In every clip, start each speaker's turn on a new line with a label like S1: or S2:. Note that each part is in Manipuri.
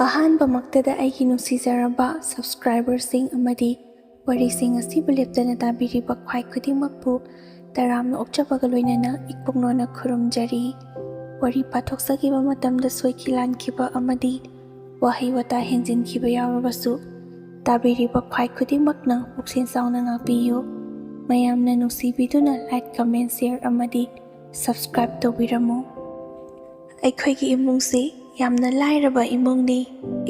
S1: ꯑꯍꯥꯟꯕꯃꯛꯇꯗ ꯑꯩꯒꯤ ꯅꯨꯡꯁꯤꯖꯔꯕ ꯁꯕꯁꯀ꯭ꯔꯥꯏꯕꯔꯁꯤꯡ ꯑꯃꯗꯤ ꯋꯥꯔꯤꯁꯤꯡ ꯑꯁꯤꯕꯨ ꯂꯦꯞꯇꯅ ꯇꯥꯕꯤꯔꯤꯕ ꯈ꯭ꯋꯥꯏ ꯈꯨꯗꯤꯡꯃꯛꯄꯨ ꯇꯔꯥꯝꯅ ꯑꯣꯛꯆꯕꯒ ꯂꯣꯏꯅꯅ ꯏꯄꯨꯛꯅꯣꯅ ꯈꯨꯔꯨꯝꯖꯔꯤ꯫ ꯋꯥꯔꯤ ꯄꯥꯊꯣꯛꯆꯈꯤꯕ ꯃꯇꯝꯗ ꯁꯣꯏꯈꯤ ꯂꯥꯟꯈꯤꯕ ꯑꯃꯗꯤ ꯋꯥꯍꯩ ꯋꯥꯇꯥ ꯍꯦꯟꯖꯤꯟꯈꯤꯕ ꯌꯥꯎꯔꯕꯁꯨ ꯇꯥꯕꯤꯔꯤꯕ ꯈ꯭ꯋꯥꯏ ꯈꯨꯗꯤꯡꯃꯛꯅ ꯄꯨꯛꯆꯦꯜ ꯆꯥꯎꯅ ꯉꯥꯛꯄꯤꯌꯨ꯫ ꯃꯌꯥꯝꯅ ꯅꯨꯡꯁꯤꯕꯤꯗꯨꯅ ꯂꯥꯏꯛ, ꯀꯃꯦꯟ, ꯁꯦꯌꯔ ꯑꯃꯗꯤ ꯁꯕꯁꯀ꯭ꯔꯥꯏꯕ ꯇꯧꯕꯤꯔꯝꯃꯨ꯫ ꯑꯩꯈꯣꯏꯒꯤ ꯏꯃꯨꯡꯁꯤ ꯌꯥꯝꯅ ꯂꯥꯏꯔꯕ ꯏꯃꯨꯡꯅꯤ꯫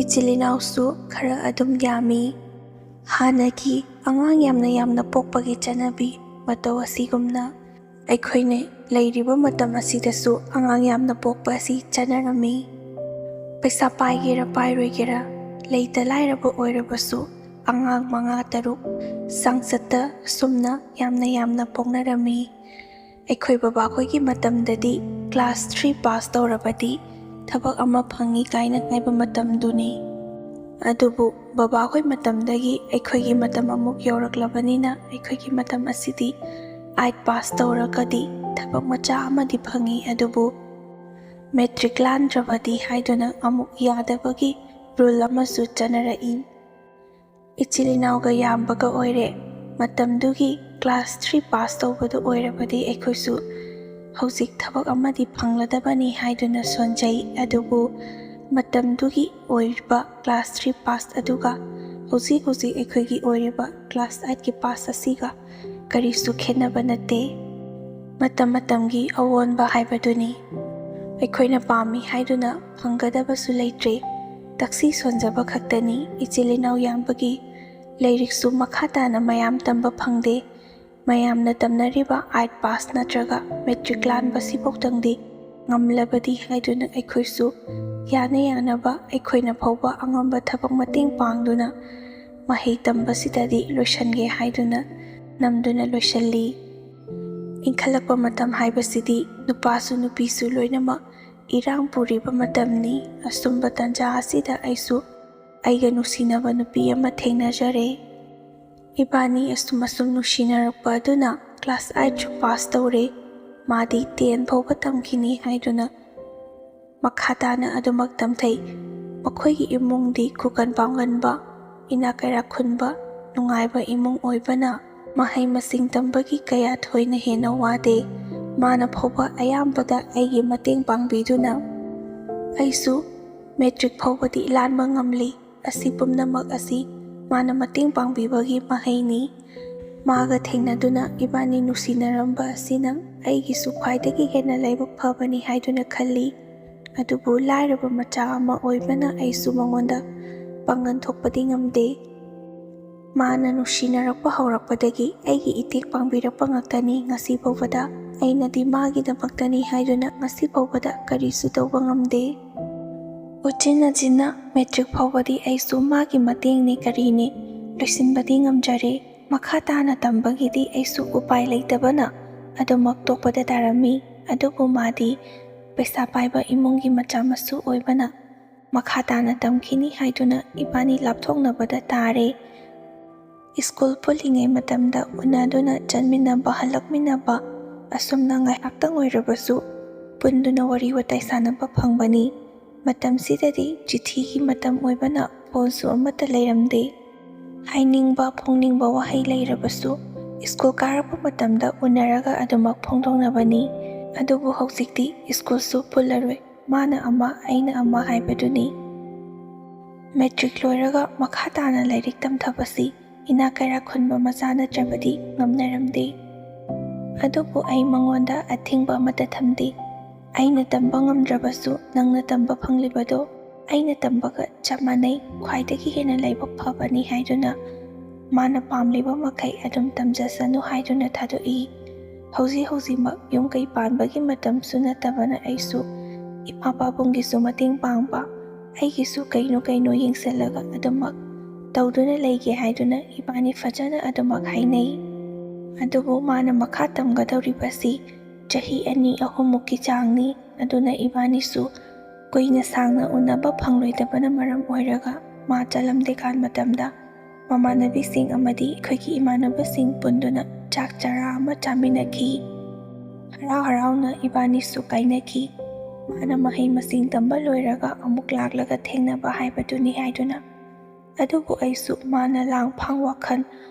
S1: ꯏꯆꯤꯜ ꯏꯅꯥꯎꯁꯨ ꯈꯔ ꯑꯗꯨꯝ ꯌꯥꯝꯃꯤ꯫ ꯍꯥꯟꯅꯒꯤ ꯑꯉꯥꯡ ꯌꯥꯝꯅ ꯄꯣꯛꯄꯒꯤ ꯆꯠꯅꯕꯤ ꯃꯇꯧ ꯑꯁꯤꯒꯨꯝꯅ ꯑꯩꯈꯣꯏꯅ ꯂꯩꯔꯤꯕ ꯃꯇꯝ ꯑꯁꯤꯗꯁꯨ ꯑꯉꯥꯡ ꯌꯥꯝꯅ ꯄꯣꯛꯄ ꯑꯁꯤ ꯆꯠꯅꯔꯝꯃꯤ꯫ ꯄꯩꯁꯥ ꯄꯥꯏꯒꯦꯔꯥ ꯄꯥꯏꯔꯣꯏꯒꯦꯔꯥ, ꯂꯩꯇ ꯂꯥꯏꯔꯕ ꯑꯣꯏꯔꯕꯁꯨ ꯑꯉꯥꯡ 5-6 ꯆꯥꯡꯆꯠꯇ ꯑꯁꯨꯝꯅ ꯌꯥꯝꯅ ꯄꯣꯛꯅꯔꯝꯃꯤ꯫ ꯑꯩꯈꯣꯏ ꯕꯕꯥꯈꯣꯏꯒꯤ ꯃꯇꯝꯗꯗꯤ ꯀ꯭ꯂꯥꯁ 3 ꯄꯥꯁ ꯇꯧꯔꯕꯗꯤ ꯊꯕꯛ ꯑꯃ ꯐꯪꯏ ꯀꯥꯏꯅ ꯍꯥꯏꯕ ꯃꯇꯝꯗꯨꯅꯤ꯫ ꯑꯗꯨꯕꯨ ꯕꯕꯥꯈꯣꯏ ꯃꯇꯝꯗꯒꯤ ꯑꯩꯈꯣꯏꯒꯤ ꯃꯇꯝ ꯑꯃꯨꯛ ꯌꯧꯔꯛꯂꯕꯅꯤꯅ ꯑꯩꯈꯣꯏꯒꯤ ꯃꯇꯝ ꯑꯁꯤꯗꯤ 8 ꯄꯥꯁ ꯇꯧꯔꯒꯗꯤ ꯊꯕꯛ ꯃꯆꯥ ꯑꯃꯗꯤ ꯐꯪꯏ, ꯑꯗꯨꯕꯨ ꯃꯦꯇ꯭ꯔꯤꯛ ꯂꯥꯟꯗ꯭ꯔꯕꯗꯤ ꯍꯥꯏꯗꯨꯅ ꯑꯃꯨꯛ ꯌꯥꯗꯕꯒꯤ ꯔꯨꯜ ꯑꯃꯁꯨ ꯆꯠꯅꯔꯛꯏ꯫ ꯏꯆꯤꯜ ꯏꯅꯥꯎꯒ ꯌꯥꯝꯕꯒ ꯑꯣꯏꯔꯦ꯫ ꯃꯇꯝꯗꯨꯒꯤ ꯀ꯭ꯂꯥꯁ 3 パス ꯇꯧꯕꯗꯨ ꯑꯣꯏꯔꯕꯗꯤ ꯑꯩꯈꯣꯏꯁꯨ ꯍꯧꯖꯤꯛ ꯊꯕꯛ ꯑꯃꯗꯤ ꯐꯪꯂꯗꯕꯅꯤ ꯍꯥꯏꯗꯨꯅ ꯁꯣꯟꯖꯩ꯫ ꯑꯗꯨꯕꯨ ꯃꯇꯝꯗꯨꯒꯤ ꯑꯣꯏꯔꯤꯕ ꯀ꯭ꯂꯥꯁ 3 ꯄꯥꯁ ꯑꯗꯨꯒ ꯍꯧꯖꯤꯛ ꯑꯩꯈꯣꯏꯒꯤ ꯑꯣꯏꯔꯤꯕ ꯀ꯭ꯂꯥꯁ 8ꯀꯤ ꯄꯥꯁ ꯑꯁꯤꯒ ꯀꯔꯤꯁꯨ ꯈꯦꯠꯅꯕ ꯅꯠꯇꯦ꯫ ꯃꯇꯝꯒꯤ ꯑꯑꯣꯟꯕ ꯍꯥꯏꯕꯗꯨꯅꯤ꯫ ꯑꯩꯈꯣꯏꯅ ꯄꯥꯝꯃꯤ ꯍꯥꯏꯗꯨꯅ ꯐꯪꯒꯗꯕꯁꯨ ꯂꯩꯇ꯭ꯔꯦ, ꯇꯛꯁꯤ ꯁꯣꯟꯖꯕ ꯈꯛꯇꯅꯤ꯫ ꯏꯆꯤꯜ ꯏꯅꯥꯎ ꯌꯥꯝꯕꯒꯤ ꯂꯥꯏꯔꯤꯛꯁꯨ ꯃꯈꯥ ꯇꯥꯅ ꯃꯌꯥꯝ ꯇꯝꯕ ꯐꯪꯗꯦ꯫ ꯃꯌꯥꯝꯅ ꯇꯝꯅꯔꯤꯕ 8 ꯄꯥꯁ ꯅꯠꯇ꯭ꯔꯒ ꯃꯦꯇ꯭ꯔꯤꯛ ꯂꯥꯟꯕꯁꯤꯐꯥꯎꯇꯪꯗꯤ ꯉꯝꯂꯕꯗꯤ ꯍꯥꯏꯗꯨꯅ ꯑꯩꯈꯣꯏꯁꯨ ꯌꯥꯅꯕ ꯑꯩꯈꯣꯏꯅ ꯐꯥꯎꯕ ꯑꯉꯝꯕ ꯊꯕꯛ ꯃꯇꯦꯡ ꯄꯥꯡꯗꯨꯅ ꯃꯍꯩ ꯇꯝꯕꯁꯤꯗꯗꯤ ꯂꯣꯏꯁꯟꯒꯦ ꯍꯥꯏꯗꯨꯅ ꯅꯝꯗꯨꯅ ꯂꯣꯏꯁꯜꯂꯤ꯫ ꯏꯟꯈꯠꯂꯛꯄ ꯃꯇꯝ ꯍꯥꯏꯕꯁꯤꯗꯤ ꯅꯨꯄꯥꯁꯨ ꯅꯨꯄꯤꯁꯨ ꯂꯣꯏꯅꯃꯛ ꯏꯔꯥꯡ ꯄꯨꯔꯤꯕ ꯃꯇꯝꯅꯤ꯫ ꯑꯁꯨꯝꯕ ꯇꯥꯟꯖꯥ ꯑꯁꯤꯗ ꯑꯩꯁꯨ ꯑꯩꯒ ꯅꯨꯡꯁꯤꯅꯕ ꯅꯨꯄꯤ ꯑꯃ ꯊꯦꯡꯅꯖꯔꯦ꯫ ꯏꯕꯥꯅꯤ ꯑꯁꯨꯝ ꯅꯨꯡꯁꯤꯅꯔꯛꯄ ꯑꯗꯨꯅ ꯀ꯭ꯂꯥꯁ 8ꯁꯨ ꯄꯥꯁ ꯇꯧꯔꯦ꯫ ꯃꯥꯗꯤ 10 ꯐꯥꯎꯕ ꯇꯝꯈꯤꯅꯤ ꯍꯥꯏꯗꯨꯅ ꯃꯈꯥ ꯇꯥꯅ ꯑꯗꯨꯃꯛ ꯇꯝꯊꯩ꯫ ꯃꯈꯣꯏꯒꯤ ꯏꯃꯨꯡꯗꯤ ꯈꯨꯀꯟ ꯄꯥꯡꯒꯟꯕ, ꯏꯅꯥꯛ ꯀꯩꯔꯥꯛ ꯈꯨꯟꯕ, ꯅꯨꯡꯉꯥꯏꯕ ꯏꯃꯨꯡ ꯑꯣꯏꯕꯅ ꯃꯍꯩ ꯃꯁꯤꯡ ꯇꯝꯕꯒꯤ ꯀꯌꯥ ꯊꯣꯏꯅ ꯍꯦꯟꯅ ꯋꯥꯗꯦ꯫ ꯃꯥꯅ ꯐꯥꯎꯕ ꯑꯌꯥꯝꯕꯗ ꯑꯩꯒꯤ ꯃꯇꯦꯡ ꯄꯥꯡꯕꯤꯗꯨꯅ ꯑꯩꯁꯨ ꯃꯦꯇ꯭ꯔꯤꯛ ꯐꯥꯎꯕꯗꯤ ꯂꯥꯟꯕ ꯉꯝꯂꯤ꯫ ꯑꯁꯤ ꯄꯨꯝꯅꯃꯛ ꯑꯁꯤ ꯃꯥꯅ ꯃꯇꯦꯡ ꯄꯥꯡꯕꯤꯕꯒꯤ ꯃꯍꯩꯅꯤ꯫ ꯃꯥꯒ ꯊꯦꯡꯅꯗꯨꯅ ꯏꯕꯥꯅꯤ ꯅꯨꯡꯁꯤꯅꯔꯝꯕ ꯑꯁꯤꯅ ꯑꯩꯒꯤꯁꯨ ꯈ꯭ꯋꯥꯏꯗꯒꯤ ꯍꯦꯟꯅ ꯂꯥꯏꯕꯛ ꯐꯕꯅꯤ ꯍꯥꯏꯗꯨꯅ ꯈꯜꯂꯤ꯫ ꯑꯗꯨꯕꯨ ꯂꯥꯏꯔꯕ ꯃꯆꯥ ꯑꯃ ꯑꯣꯏꯕꯅ ꯑꯩꯁꯨ ꯃꯉꯣꯟꯗ ꯄꯥꯡꯒꯟ ꯊꯣꯛꯄꯗꯤ ꯉꯝꯗꯦ꯫ ꯃꯥꯅ ꯅꯨꯡꯁꯤꯅꯔꯛꯄ ꯍꯧꯔꯛꯄꯗꯒꯤ ꯑꯩꯒꯤ ꯏꯇꯦꯡ ꯄꯥꯡꯕꯤꯔꯛꯄ ꯉꯥꯛꯇꯅꯤ꯫ ꯉꯁꯤ ꯐꯥꯎꯕꯗ ꯑꯩꯅꯗꯤ ꯃꯥꯒꯤꯗꯃꯛꯇꯅꯤ ꯍꯥꯏꯗꯨꯅ ꯉꯁꯤ ꯐꯥꯎꯕꯗ ꯀꯔꯤꯁꯨ ꯇꯧꯕ ꯉꯝꯗꯦ꯫ ꯎꯆꯤꯟꯅꯆꯤꯟꯅ ꯃꯦꯇ꯭ꯔꯤꯛ ꯐꯥꯎꯕꯗꯤ ꯑꯩꯁꯨ ꯃꯥꯒꯤ ꯃꯇꯦꯡꯅꯤ ꯀꯔꯤꯅꯤ ꯂꯣꯏꯁꯤꯟꯕꯗꯤ ꯉꯝꯖꯔꯦ꯫ ꯃꯈꯥ ꯇꯥꯅ ꯇꯝꯕꯒꯤꯗꯤ ꯑꯩꯁꯨ ꯎꯄꯥꯏ ꯂꯩꯇꯕꯅ ꯑꯗꯨꯃꯛ ꯇꯣꯛꯄꯗ ꯇꯥꯔꯝꯃꯤ꯫ ꯑꯗꯨꯕꯨ ꯃꯥꯗꯤ ꯄꯩꯁꯥ ꯄꯥꯏꯕ ꯏꯃꯨꯡꯒꯤ ꯃꯆꯥ ꯃꯁꯨ ꯑꯣꯏꯕꯅ ꯃꯈꯥ ꯇꯥꯅ ꯇꯝꯈꯤꯅꯤ ꯍꯥꯏꯗꯨꯅ ꯏꯕꯥꯅꯤ ꯂꯥꯞꯊꯣꯛꯅꯕꯗ ꯇꯥꯔꯦ꯫ ꯁ꯭ꯀꯨꯜ ꯄꯨꯜꯂꯤꯉꯩ ꯃꯇꯝꯗ ꯎꯅꯗꯨꯅ ꯆꯠꯃꯤꯟꯅꯕ, ꯍꯜꯂꯛꯃꯤꯟꯅꯕ, ꯑꯁꯨꯝꯅ ꯉꯥꯏꯍꯥꯛꯇꯪ ꯑꯣꯏꯔꯕꯁꯨ ꯄꯨꯟꯗꯨꯅ ꯋꯥꯔꯤ ꯋꯥꯇꯥꯏ ꯁꯥꯟꯅꯕ ꯐꯪꯕꯅꯤ꯫ ꯃꯇꯝꯁꯤꯗꯗꯤ ꯆꯤꯊꯤꯒꯤ ꯃꯇꯝ ꯑꯣꯏꯕꯅ ꯐꯣꯟꯁꯨ ꯑꯃꯠꯇ ꯂꯩꯔꯝꯗꯦ꯫ ꯍꯥꯏꯅꯤꯡꯕ ꯐꯣꯡꯅꯤꯡꯕ ꯋꯥꯍꯩ ꯂꯩꯔꯕꯁꯨ ꯁ꯭ꯀꯨꯜ ꯀꯥꯔꯛꯄ ꯃꯇꯝꯗ ꯎꯅꯔꯒ ꯑꯗꯨꯃꯛ ꯐꯣꯡꯗꯣꯛꯅꯕꯅꯤ꯫ ꯑꯗꯨꯕꯨ ꯍꯧꯖꯤꯛꯇꯤ ꯁ꯭ꯀꯨꯜꯁꯨ ꯄꯨꯜꯂꯔꯣꯏ, ꯃꯥꯅ ꯑꯃ ꯑꯩꯅ ꯑꯃ ꯍꯥꯏꯕꯗꯨꯅꯤ꯫ ꯃꯦꯇ꯭ꯔꯤꯛ ꯂꯣꯏꯔꯒ ꯃꯈꯥ ꯇꯥꯅ ꯂꯥꯏꯔꯤꯛ ꯇꯝꯊꯕꯁꯤ ꯏꯅꯥꯛ ꯀꯩꯔꯥꯛ ꯈꯨꯟꯕ ꯃꯆꯥ ꯅꯠꯇ꯭ꯔꯕꯗꯤ ꯉꯝꯅꯔꯝꯗꯦ꯫ ꯑꯗꯨꯕꯨ ꯑꯩ ꯃꯉꯣꯟꯗ ꯑꯊꯤꯡꯕ ꯑꯃꯠꯇ ꯊꯝꯗꯦ꯫ ꯑꯩꯅ ꯇꯝꯕ ꯉꯝꯗ꯭ꯔꯕꯁꯨ ꯅꯪꯅ ꯇꯝꯕ ꯐꯪꯂꯤꯕꯗꯣ ꯑꯩꯅ ꯇꯝꯕꯒ ꯆꯞ ꯃꯥꯟꯅꯩ, ꯈ꯭ꯋꯥꯏꯗꯒꯤ ꯍꯦꯟꯅ ꯂꯥꯏꯕꯛ ꯐꯕꯅꯤ ꯍꯥꯏꯗꯨꯅ ꯃꯥꯅ ꯄꯥꯝꯂꯤꯕ ꯃꯈꯩ ꯑꯗꯨꯝ ꯇꯝꯖꯁꯅꯨ ꯍꯥꯏꯗꯨꯅ ꯊꯥꯗꯣꯛꯏ꯫ ꯍꯧꯖꯤꯛꯃꯛ ꯌꯨꯝ ꯀꯩ ꯄꯥꯟꯕꯒꯤ ꯃꯇꯝꯁꯨ ꯅꯠꯇꯕꯅ ꯑꯩꯁꯨ ꯏꯃꯥ ꯄꯥꯕꯨꯡꯒꯤꯁꯨ ꯃꯇꯦꯡ ꯄꯥꯡꯕ, ꯑꯩꯒꯤꯁꯨ ꯀꯩꯅꯣ ꯀꯩꯅꯣ ꯌꯦꯡꯁꯤꯜꯂꯒ ꯑꯗꯨꯃꯛ ꯇꯧꯗꯨꯅ ꯂꯩꯒꯦ ꯍꯥꯏꯗꯨꯅ ꯏꯕꯥꯅꯤ ꯐꯖꯅ ꯑꯗꯨꯃꯛ ꯍꯥꯏꯅꯩ꯫ ꯑꯗꯨꯕꯨ ꯃꯥꯅ ꯃꯈꯥ ꯇꯝꯒꯗꯧꯔꯤꯕꯁꯤ ꯆꯍꯤ 2-3ꯃꯨꯛꯀꯤ ꯆꯥꯡꯅꯤ꯫ ꯑꯗꯨꯅ ꯏꯕꯥꯅꯤꯁꯨ ꯀꯨꯏꯅ ꯁꯥꯡꯅ ꯎꯅꯕ ꯐꯪꯂꯣꯏꯗꯕꯅ ꯃꯔꯝ ꯑꯣꯏꯔꯒ ꯃꯥ ꯆꯠꯂꯝꯗꯦꯀꯥꯟ ꯃꯇꯝꯗ ꯃꯃꯥꯟꯅꯕꯤꯁꯤꯡ ꯑꯃꯗꯤ ꯑꯩꯈꯣꯏꯒꯤ ꯏꯃꯥꯟꯅꯕꯁꯤꯡ ꯄꯨꯟꯗꯨꯅ ꯆꯥꯛ ꯆꯔꯥ ꯑꯃ ꯆꯥꯃꯤꯟꯅꯈꯤ꯫ ꯍꯔꯥꯎ ꯍꯔꯥꯎꯅ ꯏꯕꯥꯅꯤꯁꯨ ꯀꯥꯏꯅꯈꯤ꯫ ꯃꯥꯅ ꯃꯍꯩ ꯃꯁꯤꯡ ꯇꯝꯕ ꯂꯣꯏꯔꯒ ꯑꯃꯨꯛ ꯂꯥꯛꯂꯒ ꯊꯦꯡꯅꯕ ꯍꯥꯏꯕꯗꯨꯅꯤ ꯍꯥꯏꯗꯨꯅ, ꯑꯗꯨꯕꯨ ꯑꯩꯁꯨ ꯃꯥꯅ ꯂꯥꯡ-ꯐꯥꯡ ꯋꯥꯈꯜ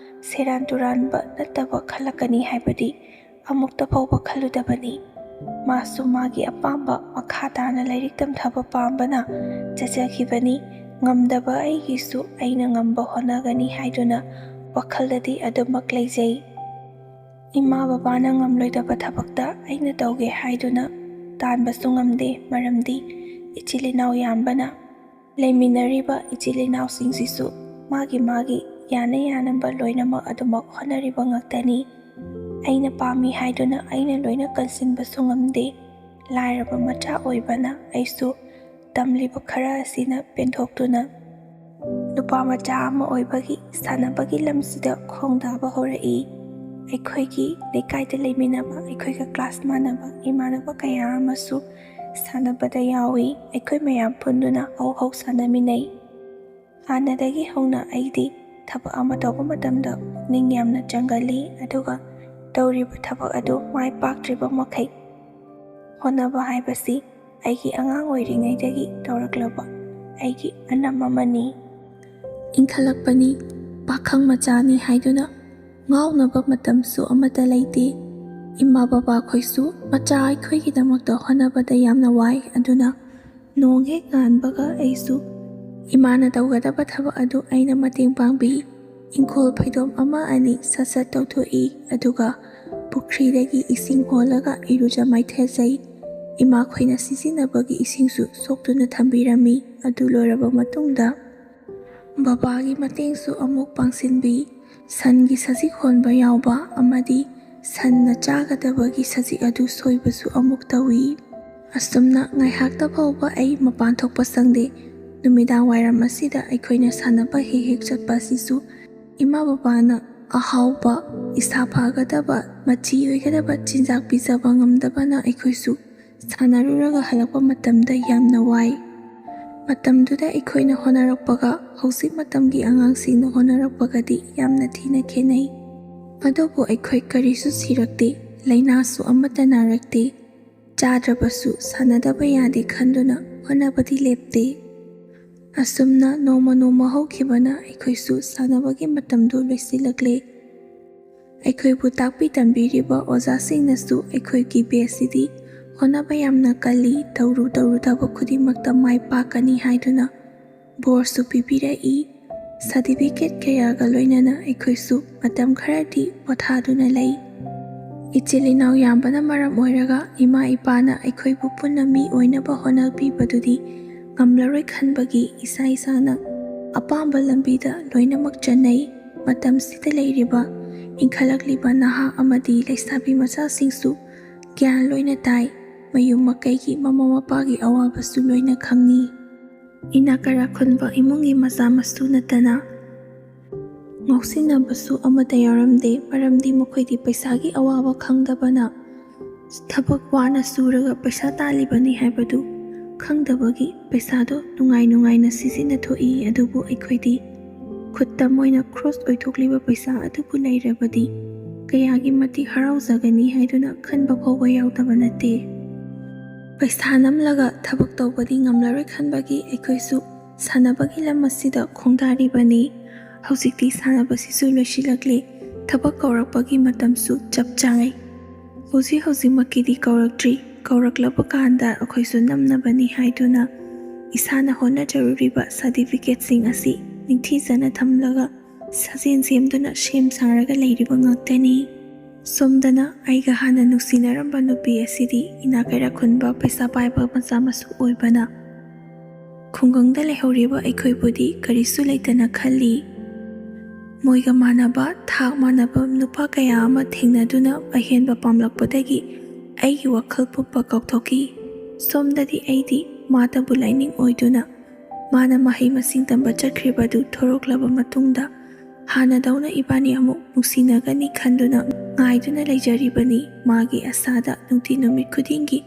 S1: ꯁꯦꯔꯥꯟ ꯇꯨꯔꯥꯟꯕ ꯅꯠꯇꯕ ꯈꯜꯂꯛꯀꯅꯤ ꯍꯥꯏꯕꯗꯤ ꯑꯃꯨꯛꯇ ꯐꯥꯎꯕ ꯈꯜꯂꯨꯗꯕꯅꯤ꯫ ꯃꯥꯁꯨ ꯃꯥꯒꯤ ꯑꯄꯥꯝꯕ ꯃꯈꯥ ꯇꯥꯅ ꯂꯥꯏꯔꯤꯛ ꯇꯝꯊꯕ ꯄꯥꯝꯕꯅ ꯆꯠꯆꯈꯤꯕꯅꯤ꯫ ꯉꯝꯗꯕ ꯑꯩꯒꯤꯁꯨ ꯑꯩꯅ ꯉꯝꯕ ꯍꯣꯠꯅꯒꯅꯤ ꯍꯥꯏꯗꯨꯅ ꯋꯥꯈꯜꯗꯗꯤ ꯑꯗꯨꯃꯛ ꯂꯩꯖꯩ꯫ ꯏꯃꯥ ꯕꯕꯥꯅ ꯉꯝꯂꯣꯏꯗꯕ ꯊꯕꯛꯇ ꯑꯩꯅ ꯇꯧꯒꯦ ꯍꯥꯏꯗꯨꯅ ꯇꯥꯟꯕꯁꯨ ꯉꯝꯗꯦ, ꯃꯔꯝꯗꯤ ꯏꯆꯤꯜ ꯏꯅꯥꯎ ꯌꯥꯝꯕꯅ꯫ ꯂꯩꯃꯤꯟꯅꯔꯤꯕ ꯏꯆꯤꯜ ꯏꯅꯥꯎꯁꯤꯡꯁꯤꯁꯨ ꯃꯥꯒꯤ ꯃꯥꯒꯤ ꯌꯥꯅ ꯌꯥꯅꯕ ꯂꯣꯏꯅꯃꯛ ꯑꯗꯨꯃꯛ ꯍꯣꯠꯅꯔꯤꯕ ꯉꯥꯛꯇꯅꯤ꯫ ꯑꯩꯅ ꯄꯥꯝꯃꯤ ꯍꯥꯏꯗꯨꯅ ꯑꯩꯅ ꯂꯣꯏꯅ ꯀꯟꯁꯤꯟꯕꯁꯨ ꯉꯝꯗꯦ꯫ ꯂꯥꯏꯔꯕ ꯃꯆꯥ ꯑꯣꯏꯕꯅ ꯑꯩꯁꯨ ꯇꯝꯂꯤꯕ ꯈꯔ ꯑꯁꯤꯅ ꯄꯦꯟꯊꯣꯛꯇꯨꯅ ꯅꯨꯄꯥ ꯃꯆꯥ ꯑꯃ ꯑꯣꯏꯕꯒꯤ ꯁꯥꯟꯅꯕꯒꯤ ꯂꯝꯁꯤꯗ ꯈꯣꯡꯗꯥꯕ ꯍꯧꯔꯛꯏ꯫ ꯑꯩꯈꯣꯏꯒꯤ ꯂꯩꯀꯥꯏꯗ ꯂꯩꯃꯤꯟꯅꯕ, ꯑꯩꯈꯣꯏꯒ ꯀ꯭ꯂꯥꯁ ꯃꯥꯟꯅꯕ ꯏꯃꯥꯟꯅꯕ ꯀꯌꯥ ꯑꯃꯁꯨ ꯁꯥꯟꯅꯕꯗ ꯌꯥꯎꯏ꯫ ꯑꯩꯈꯣꯏ ꯃꯌꯥꯝ ꯄꯨꯟꯗꯨꯅ ꯍꯧ ꯁꯥꯟꯅꯃꯤꯟꯅꯩ꯫ ꯍꯥꯟꯅꯗꯒꯤ ꯍꯧꯅ ꯑꯩꯗꯤ ꯊꯕꯛ ꯑꯃ ꯇꯧꯕ ꯃꯇꯝꯗ ꯄꯨꯛꯅꯤꯡ ꯌꯥꯝꯅ ꯆꯪꯒꯜꯂꯤ, ꯑꯗꯨꯒ ꯇꯧꯔꯤꯕ ꯊꯕꯛ ꯑꯗꯨ ꯃꯥꯏ ꯄꯥꯛꯇ꯭ꯔꯤꯕ ꯃꯈꯩ ꯍꯣꯠꯅꯕ ꯍꯥꯏꯕꯁꯤ ꯑꯩꯒꯤ ꯑꯉꯥꯡ ꯑꯣꯏꯔꯤꯉꯩꯗꯒꯤ ꯇꯧꯔꯛꯂꯕ ꯑꯩꯒꯤ ꯑꯅꯝ ꯑꯃꯅꯤ꯫ ꯏꯟꯈꯠꯂꯛꯄꯅꯤ, ꯄꯥꯈꯪ ꯃꯆꯥꯅꯤ ꯍꯥꯏꯗꯨꯅ ꯉꯥꯎꯅꯕ ꯃꯇꯝꯁꯨ ꯑꯃꯠꯇ ꯂꯩꯇꯦ꯫ ꯏꯃꯥ ꯕꯕꯥ ꯈꯣꯏꯁꯨ ꯃꯆꯥ ꯑꯩꯈꯣꯏꯒꯤꯗꯃꯛꯇ ꯍꯣꯠꯅꯕꯗ ꯌꯥꯝꯅ ꯋꯥꯏ, ꯑꯗꯨꯅ ꯅꯣꯡ ꯍꯦꯛ ꯉꯥꯟꯕꯒ ꯑꯩꯁꯨ ꯏꯃꯥꯅ ꯇꯧꯒꯗꯕ ꯊꯕꯛ ꯑꯗꯨ ꯑꯩꯅ ꯃꯇꯦꯡ ꯄꯥꯡꯕꯤ꯫ ꯏꯪꯈꯣꯜ ꯐꯩꯗꯣꯝ ꯑꯃ ꯑꯅꯤ ꯁꯠ-ꯁꯠ ꯇꯧꯊꯣꯛꯏ, ꯑꯗꯨꯒ ꯄꯨꯈ꯭ꯔꯤꯗꯒꯤ ꯏꯁꯤꯡ ꯍꯣꯜꯂꯒ ꯏꯔꯨꯖ ꯃꯥꯏꯊꯖꯩ꯫ ꯏꯃꯥꯈꯣꯏꯅ ꯁꯤꯖꯤꯟꯅꯕꯒꯤ ꯏꯁꯤꯡꯁꯨ ꯁꯣꯛꯇꯨꯅ ꯊꯝꯕꯤꯔꯝꯃꯤ꯫ ꯑꯗꯨ ꯂꯣꯏꯔꯕ ꯃꯇꯨꯡꯗ ꯕꯕꯥꯒꯤ ꯃꯇꯦꯡꯁꯨ ꯑꯃꯨꯛ ꯄꯥꯡꯁꯤꯟꯕꯤ꯫ ꯁꯟꯒꯤ ꯁꯖꯤꯛ ꯍꯣꯟꯕ ꯌꯥꯎꯕ ꯑꯃꯗꯤ ꯁꯟꯅ ꯆꯥꯒꯗꯕꯒꯤ ꯁꯖꯤꯛ ꯑꯗꯨ ꯁꯣꯏꯕꯁꯨ ꯑꯃꯨꯛ ꯇꯧꯏ꯫ ꯑꯁꯨꯝꯅ ꯉꯥꯏꯍꯥꯛꯇ ꯐꯥꯎꯕ ꯑꯩ ꯃꯄꯥꯟ ꯊꯣꯛꯄ ꯁꯪꯗꯦ꯫ ꯅꯨꯃꯤꯗꯥꯡ ꯋꯥꯏꯔꯝ ꯑꯁꯤꯗ ꯑꯩꯈꯣꯏꯅ ꯁꯥꯟꯅꯕ ꯍꯦꯛ ꯆꯠꯄ ꯑꯁꯤꯁꯨ ꯏꯃꯥ ꯕꯕꯥꯅ ꯑꯍꯥꯎꯕ, ꯏꯁꯥ ꯐꯒꯗꯕ, ꯃꯆꯤ ꯑꯣꯏꯒꯗꯕ ꯆꯤꯟꯖꯥꯛ ꯄꯤꯖꯕ ꯉꯝꯗꯕꯅ ꯑꯩꯈꯣꯏꯁꯨ ꯁꯥꯟꯅꯔꯨꯔꯒ ꯍꯜꯂꯛꯄ ꯃꯇꯝꯗ ꯌꯥꯝꯅ ꯋꯥꯏ꯫ ꯃꯇꯝꯗꯨꯗ ꯑꯩꯈꯣꯏꯅ ꯍꯣꯠꯅꯔꯛꯄꯒ ꯍꯧꯖꯤꯛ ꯃꯇꯝꯒꯤ ꯑꯉꯥꯡꯁꯤꯡꯅ ꯍꯣꯠꯅꯔꯛꯄꯒꯗꯤ ꯌꯥꯝꯅ ꯊꯤꯅ ꯈꯦꯠꯅꯩ꯫ ꯑꯗꯨꯕꯨ ꯑꯩꯈꯣꯏ ꯀꯔꯤꯁꯨ ꯁꯤꯔꯛꯇꯦ, ꯂꯩꯅꯥꯁꯨ ꯑꯃꯠꯇ ꯅꯥꯔꯛꯇꯦ꯫ ꯆꯥꯗ꯭ꯔꯕꯁꯨ ꯁꯥꯟꯅꯗꯕ ꯌꯥꯗꯦ ꯈꯟꯗꯨꯅ ꯍꯣꯠꯅꯕꯗꯤ ꯂꯦꯞꯇꯦ꯫ ꯑꯁꯨꯝꯅ ꯅꯣꯡꯃ ꯅꯣꯡꯃ ꯍꯧꯈꯤꯕꯅ ꯑꯩꯈꯣꯏꯁꯨ ꯁꯥꯟꯅꯕꯒꯤ ꯃꯇꯝꯗꯨ ꯂꯣꯏꯁꯤꯜꯂꯛꯂꯦ꯫ ꯑꯩꯈꯣꯏꯕꯨ ꯇꯥꯛꯄꯤ ꯇꯝꯕꯤꯔꯤꯕ ꯑꯣꯖꯥꯁꯤꯡꯅꯁꯨ ꯑꯩꯈꯣꯏꯒꯤ ꯕꯦꯆꯁꯤꯗꯤ ꯍꯣꯠꯅꯕ ꯌꯥꯝꯅ ꯀꯜꯂꯤ, ꯇꯧꯔꯨ ꯊꯕꯛ ꯈꯨꯗꯤꯡꯃꯛꯇ ꯃꯥꯏ ꯄꯥꯛꯀꯅꯤ ꯍꯥꯏꯗꯨꯅ ꯕꯣꯔꯁꯨ ꯄꯤꯕꯤꯔꯛꯏ꯫ ꯁꯥꯔꯇꯤꯐꯤꯀꯦꯠ ꯀꯌꯥꯒ ꯂꯣꯏꯅꯅ ꯑꯩꯈꯣꯏꯁꯨ ꯃꯇꯝ ꯈꯔꯗꯤ ꯄꯣꯊꯥꯗꯨꯅ ꯂꯩ꯫ ꯏꯆꯤꯜ ꯏꯅꯥꯎ ꯌꯥꯝꯕꯅ ꯃꯔꯝ ꯑꯣꯏꯔꯒ ꯏꯃꯥ ꯏꯄꯥꯅ ꯑꯩꯈꯣꯏꯕꯨ ꯄꯨꯟꯅ ꯃꯤ ꯑꯣꯏꯅꯕ ꯍꯣꯠꯅꯕꯤꯕꯗꯨꯗꯤ ꯉꯝꯂꯔꯣꯏ ꯈꯟꯕꯒꯤ ꯏꯁꯥ ꯏꯁꯥꯅ ꯑꯄꯥꯝꯕ ꯂꯝꯕꯤꯗ ꯂꯣꯏꯅꯃꯛ ꯆꯠꯅꯩ꯫ ꯃꯇꯝꯁꯤꯗ ꯂꯩꯔꯤꯕ ꯏꯟꯈꯠꯂꯛꯂꯤꯕ ꯅꯍꯥ ꯑꯃꯗꯤ ꯂꯩꯁꯥꯕꯤ ꯃꯆꯥꯁꯤꯡꯁꯨ ꯒ꯭ꯌꯥꯟ ꯂꯣꯏꯅ ꯇꯥꯏ꯫ ꯃꯌꯨꯝ ꯃꯀꯩꯒꯤ ꯃꯃꯥ ꯃꯄꯥꯒꯤ ꯑꯋꯥꯕꯁꯨ ꯂꯣꯏꯅ ꯈꯪꯉꯤ꯫ ꯏꯅꯥꯛ ꯀꯩꯔꯥꯛ ꯈꯨꯟꯕ ꯏꯃꯨꯡꯒꯤ ꯃꯆꯥ ꯃꯁꯨ ꯅꯠꯇꯅ ꯉꯥꯎꯁꯤꯟꯅꯕꯁꯨ ꯑꯃꯠꯇ ꯌꯥꯎꯔꯝꯗꯦ, ꯃꯔꯝꯗꯤ ꯃꯈꯣꯏꯗꯤ ꯄꯩꯁꯥꯒꯤ ꯑꯋꯥꯕ ꯈꯪꯗꯕꯅ ꯊꯕꯛ ꯋꯥꯅ ꯁꯨꯔꯒ ꯄꯩꯁꯥ ꯇꯥꯜꯂꯤꯕꯅꯤ ꯍꯥꯏꯕꯗꯨ ꯈꯪꯗꯕꯒꯤ ꯄꯩꯁꯥꯗꯣ ꯅꯨꯡꯉꯥꯏꯅ ꯁꯤꯖꯤꯟꯅꯊꯣꯛꯏ꯫ ꯑꯗꯨꯕꯨ ꯑꯩꯈꯣꯏꯗꯤ ꯈꯨꯠꯇ ꯃꯣꯏꯅ ꯈ꯭ꯔꯣꯁ ꯑꯣꯏꯊꯣꯛꯂꯤꯕ ꯄꯩꯁꯥ ꯑꯗꯨꯕꯨ ꯂꯩꯔꯕꯗꯤ ꯀꯌꯥꯒꯤ ꯃꯇꯤꯛ ꯍꯔꯥꯎꯖꯒꯅꯤ ꯍꯥꯏꯗꯨꯅ ꯈꯟꯕ ꯐꯥꯎꯕ ꯌꯥꯎꯗꯕ ꯅꯠꯇꯦ꯫ ꯄꯩꯁꯥ ꯅꯝꯂꯒ ꯊꯕꯛ ꯇꯧꯕꯗꯤ ꯉꯝꯂꯔꯣꯏ ꯈꯟꯕꯒꯤ ꯑꯩꯈꯣꯏꯁꯨ ꯁꯥꯟꯅꯕꯒꯤ ꯂꯝ ꯑꯁꯤꯗ ꯈꯣꯡꯗꯥꯔꯤꯕꯅꯤ꯫ ꯍꯧꯖꯤꯛꯇꯤ ꯁꯥꯟꯅꯕꯁꯤꯁꯨ ꯂꯣꯏꯁꯤꯜꯂꯛꯂꯦ, ꯊꯕꯛ ꯀꯧꯔꯛꯄꯒꯤ ꯃꯇꯝꯁꯨ ꯆꯞ ꯆꯥꯡꯉꯩ꯫ ꯍꯧꯖꯤꯛꯃꯛꯀꯤꯗꯤ ꯀꯧꯔꯛꯇ꯭ꯔꯤ, ꯀꯧꯔꯛꯂꯕ ꯀꯥꯟꯗ ꯑꯩꯈꯣꯏꯁꯨ ꯅꯝꯅꯕꯅꯤ ꯍꯥꯏꯗꯨꯅ ꯏꯁꯥꯅ ꯍꯣꯠꯅꯖꯔꯨꯔꯤꯕ ꯁꯥꯔꯇꯤꯐꯤꯀꯦꯠꯁꯤꯡ ꯑꯁꯤ ꯅꯤꯡꯊꯤꯖꯅ ꯊꯝꯂꯒ ꯁꯥꯖꯦꯜ ꯁꯦꯝꯗꯨꯅ ꯁꯦꯝ ꯁꯥꯔꯒ ꯂꯩꯔꯤꯕ ꯉꯥꯛꯇꯅꯤ꯫ ꯁꯣꯝꯗꯅ ꯑꯩꯒ ꯍꯥꯟꯅ ꯅꯨꯡꯁꯤꯅꯔꯝꯕ ꯅꯨꯄꯤ ꯑꯁꯤꯗꯤ ꯏꯅꯥꯛ ꯀꯩꯔꯥꯛ ꯈꯨꯟꯕ, ꯄꯩꯁꯥ ꯄꯥꯏꯕ ꯃꯆꯥ ꯃꯁꯨ ꯑꯣꯏꯕꯅ ꯈꯨꯡꯒꯪꯗ ꯂꯩꯍꯧꯔꯤꯕ ꯑꯩꯈꯣꯏꯕꯨꯗꯤ ꯀꯔꯤꯁꯨ ꯂꯩꯇꯅ ꯈꯜꯂꯤ꯫ ꯃꯣꯏꯒ ꯃꯥꯟꯅꯕ, ꯊꯥꯛ ꯃꯥꯟꯅꯕ ꯅꯨꯄꯥ ꯀꯌꯥ ꯑꯃ ꯊꯦꯡꯅꯗꯨꯅ ꯑꯍꯦꯟꯕ ꯄꯥꯝꯂꯛꯄꯗꯒꯤ ꯑꯩꯒꯤ ꯋꯥꯈꯜ ꯄꯨꯝꯕ ꯀꯥꯎꯊꯣꯛꯈꯤ꯫ ꯁꯣꯝꯗꯗꯤ ꯑꯩꯗꯤ ꯃꯥꯇꯕꯨ ꯂꯥꯏꯅꯤꯡ ꯑꯣꯏꯗꯨꯅ ꯃꯥꯅ ꯃꯍꯩ ꯃꯁꯤꯡ ꯇꯝꯕ ꯆꯠꯈ꯭ꯔꯤꯕꯗꯨ ꯊꯣꯔꯛꯂꯕ ꯃꯇꯨꯡꯗ ꯍꯥꯟꯅꯗꯧꯅ ꯏꯕꯥꯅꯤ ꯑꯃꯨꯛ ꯅꯨꯡꯁꯤꯅꯒꯅꯤ ꯈꯟꯗꯨꯅ ꯉꯥꯏꯗꯨꯅ ꯂꯩꯖꯔꯤꯕꯅꯤ꯫ ꯃꯥꯒꯤ ꯑꯁꯥꯗ ꯅꯨꯡꯇꯤ ꯅꯨꯃꯤꯠ ꯈꯨꯗꯤꯡꯒꯤ